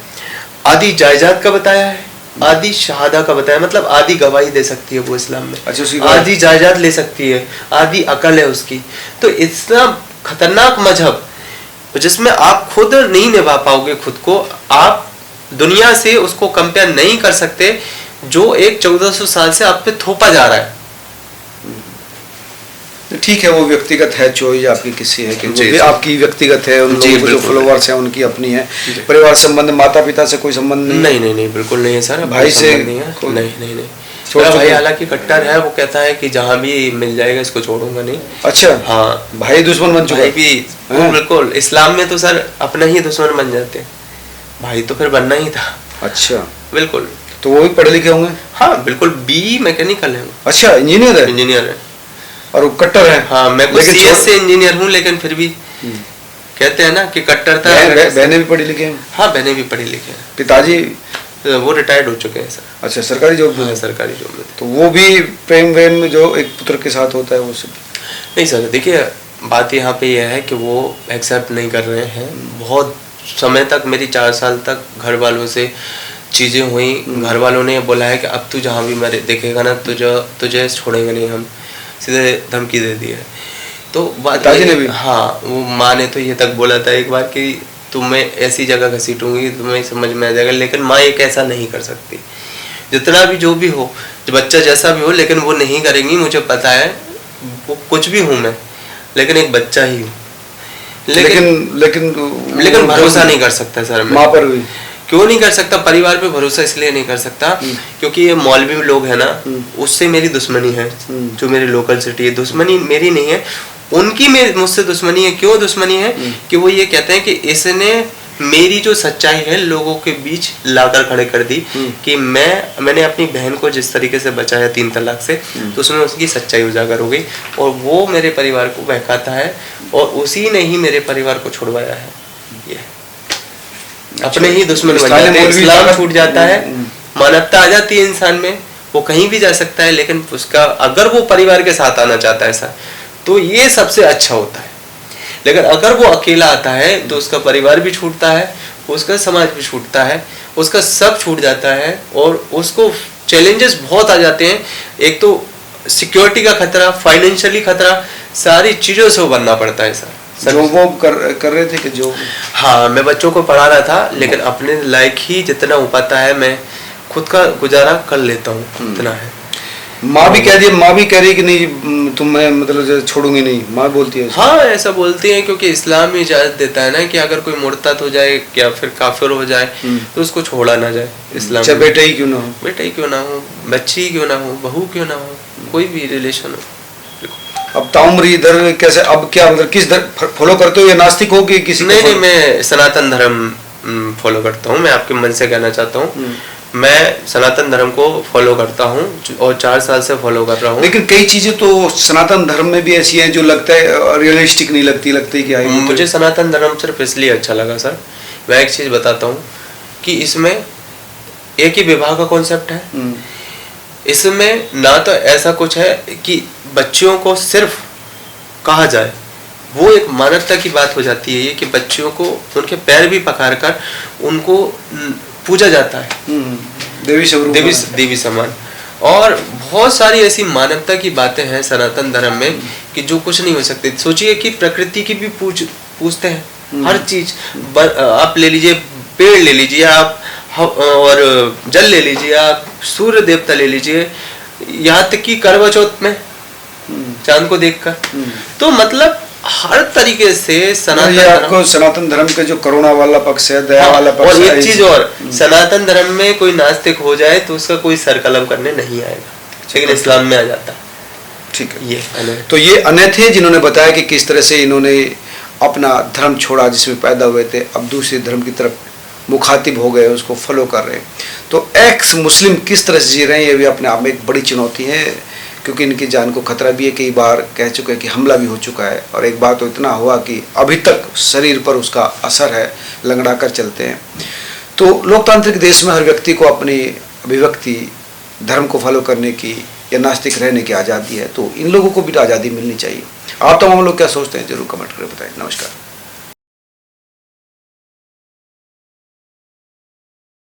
आधी जायदाद का बताया है, आधी शहादा का बताया, मतलब आधी गवाही दे सकती है वो इस्लाम में। अच्छा, आधी जायदाद ले सकती है, आधी अकल है उसकी। तो इस्लाम खतरनाक मजहब जिसमें आप खुद नहीं निभा पाओगे खुद को, आप दुनिया से उसको कंपेयर नहीं कर सकते, जो एक 1400 साल से आप पे थोपा जा रहा है। ठीक है, वो व्यक्तिगत है, चॉइस आपकी किसी है कि जी, भी आपकी व्यक्तिगत है, उन जी, लोगों को जो बिल्कुल। फॉलोवर्स हैं उनकी अपनी है। परिवार संबंध, माता पिता से कोई संबंध नहीं? नहीं नहीं नहीं, बिल्कुल नहीं है सर, भाई कोई से संबंध नहीं है। कोई- नहीं नहीं नहीं, छोड़ मेरा भाई चुके? हालांकि कट्टर है, वो कहता है कि जहाँ भी मिल जाएगा इसको छोड़ूंगा नहीं। अच्छा, हाँ, भाई दुश्मन बन चुका भाई है? भी हाँ। बिल्कुल। इस्लाम में तो सर अपना ही दुश्मन बन जाते हैं, भाई तो फिर बनना ही था। अच्छा, बिल्कुल। तो वो भी पढ़े लिखे होंगे? हाँ बिल्कुल, बी मैकेनिकल है, अच्छा, इंजीनियर है इंजीनियर है। और वो कट्टर है? हाँ, मैं कुछ लेकिन CS से इंजीनियर हूँ, लेकिन फिर भी कहते हैं ना कि कट्टरता। बहनें भी पढ़ी लिखी हैं? हाँ, बहनें भी पढ़ी लिखी हैं। पिताजी? वो रिटायर्ड हो चुके हैं सर। अच्छा, सरकारी जॉब में? हाँ, सरकारी जॉब में थे। तो वो भी प्रेम वेम में जो एक पुत्र के साथ होता है वो सब? नहीं सर, देखिए बात यहाँ पे यह है कि वो एक्सेप्ट नहीं कर रहे हैं। बहुत समय तक, मेरी 4 साल तक घर वालों से चीज़ें हुई, घर वालों ने बोला है कि अब तू जहाँ भी मेरे देखेगा ना, तुझे छोड़ेंगे नहीं हम, सीधे धमकी दे दी है। तो बात पिताजी ने भी? हाँ, वो माँ ने तो ये तक बोला था एक बार कि तुम्हें ऐसी जगह घसीटूंगी तुम्हें समझ में आ जाएगा, लेकिन माँ एक ऐसा नहीं कर सकती। जितना भी जो भी हो, जो बच्चा जैसा भी हो, लेकिन वो नहीं करेंगी, मुझे पता है। वो कुछ भी हूँ मैं, लेकिन एक बच्चा ही हूँ। लेकिन भरोसा नहीं कर सकता सर मैं। माँ पर भी? क्यों नहीं कर सकता? परिवार पे भरोसा इसलिए नहीं कर सकता क्योंकि ये मौलवी लोग हैं ना, उससे मेरी दुश्मनी है। जो मेरी लोकल सिटी है, दुश्मनी मेरी नहीं है, उनकी मुझसे दुश्मनी है। क्यों दुश्मनी है? कि वो ये कहते हैं कि इसने मेरी जो सच्चाई है लोगों के बीच लाकर खड़े कर दी कि मैंने अपनी बहन को जिस तरीके से बचाया 3 तलाक से, तो उसमें उसकी सच्चाई उजागर हो गई और वो मेरे परिवार को बहकाता है और उसी ने ही मेरे परिवार को छुड़वाया है। ये अपने ही दुश्मन बन जाते हैं, इस्लाम छूट जाता है, मानवता आ जाती है इंसान में, वो कहीं भी जा सकता है, लेकिन उसका अगर वो परिवार के साथ आना चाहता है ऐसा, तो ये सबसे अच्छा होता है। लेकिन अगर वो अकेला आता है तो उसका परिवार भी छूटता है, उसका समाज भी छूटता है, उसका सब छूट जाता है और उसको चैलेंजेस बहुत आ जाते हैं। एक तो सिक्योरिटी का खतरा, फाइनेंशियली खतरा, सारी चीजों से बनना पड़ता है सर। जो वो कर रहे थे कि जो? हाँ, मैं बच्चों को पढ़ा रहा था, लेकिन अपने लायक ही जितना हो पाता है मैं खुद का गुजारा कर लेता हूँ, इतना है। माँ भी कह रही कि नहीं तुम्हें मतलब छोड़ूंगी नहीं, माँ बोलती है? हाँ, ऐसा बोलती है क्योंकि इस्लाम ही इजाजत देता है ना कि अगर कोई मुर्तद हो जाए या फिर काफिर हो जाए तो उसको छोड़ा ना जाए। इस्लाम चाहे बेटा ही क्यों ना हो, बेटा ही क्यों ना हो, बच्ची ही क्यों ना हो, बहू क्यों ना हो, कोई भी रिलेशन हो। अब ताउम्र इधर कैसे, अब क्या मतलब किस फॉलो करते हो या नास्तिक हो कि किसी? नहीं, मैं सनातन धर्म फॉलो करता हूँ। मैं आपके मन से कहना चाहता हूँ, मैं सनातन धर्म को फॉलो करता हूँ और 4 साल से फॉलो कर रहा हूँ। लेकिन कई चीजें तो सनातन धर्म में भी ऐसी हैं जो लगता है रियलिस्टिक नहीं लगती क्या है? मुझे सनातन धर्म सिर्फ इसलिए अच्छा लगा सर, मैं एक चीज बताता हूँ कि इसमें एक ही विवाह का कॉन्सेप्ट है। इसमें ना तो ऐसा कुछ है कि बच्चियों को सिर्फ कहा जाए, वो एक मानवता की बात हो जाती है ये कि बच्चियों को उनके पैर भी पखार कर उनको पूजा जाता है, देवी समान। और बहुत सारी ऐसी मानवता की बातें हैं सनातन धर्म में कि जो कुछ नहीं हो सकती। सोचिए कि प्रकृति की भी पूछते हैं हर चीज। आप ले लीजिए, पेड़ ले लीजिए आप, और जल ले लीजिए आप, सूर्य देवता ले लीजिए, यहाँ तक कि करवा चौथ में चांद को देखकर। तो मतलब हर तरीके से सनातन धर्म के जो करुणा वाला पक्ष है, दया वाला पक्ष है। और एक चीज और, सनातन धर्म में कोई नास्तिक हो जाए तो उसका कोई सर कलम करने नहीं आएगा, लेकिन इस्लाम में आ जाता है। ठीक है, ये तो ये अनय थे जिन्होंने बताया कि किस तरह से इन्होंने अपना धर्म छोड़ा जिसमें पैदा हुए थे, अब दूसरे धर्म की तरफ मुखातिब हो गए, उसको फॉलो कर रहे हैं। तो एक्स मुस्लिम किस तरह से जी रहे हैं, ये भी अपने आप में एक बड़ी चुनौती है, क्योंकि इनकी जान को खतरा भी है। कई बार कह चुके हैं कि हमला भी हो चुका है, और एक बार तो इतना हुआ कि अभी तक शरीर पर उसका असर है, लंगड़ा कर चलते हैं। तो लोकतांत्रिक देश में हर व्यक्ति को अपनी अभिव्यक्ति, धर्म को फॉलो करने की या नास्तिक रहने की आज़ादी है, तो इन लोगों को भी आज़ादी मिलनी चाहिए। आप तमाम लोग क्या सोचते हैं, जरूर कमेंट करके बताएं। नमस्कार।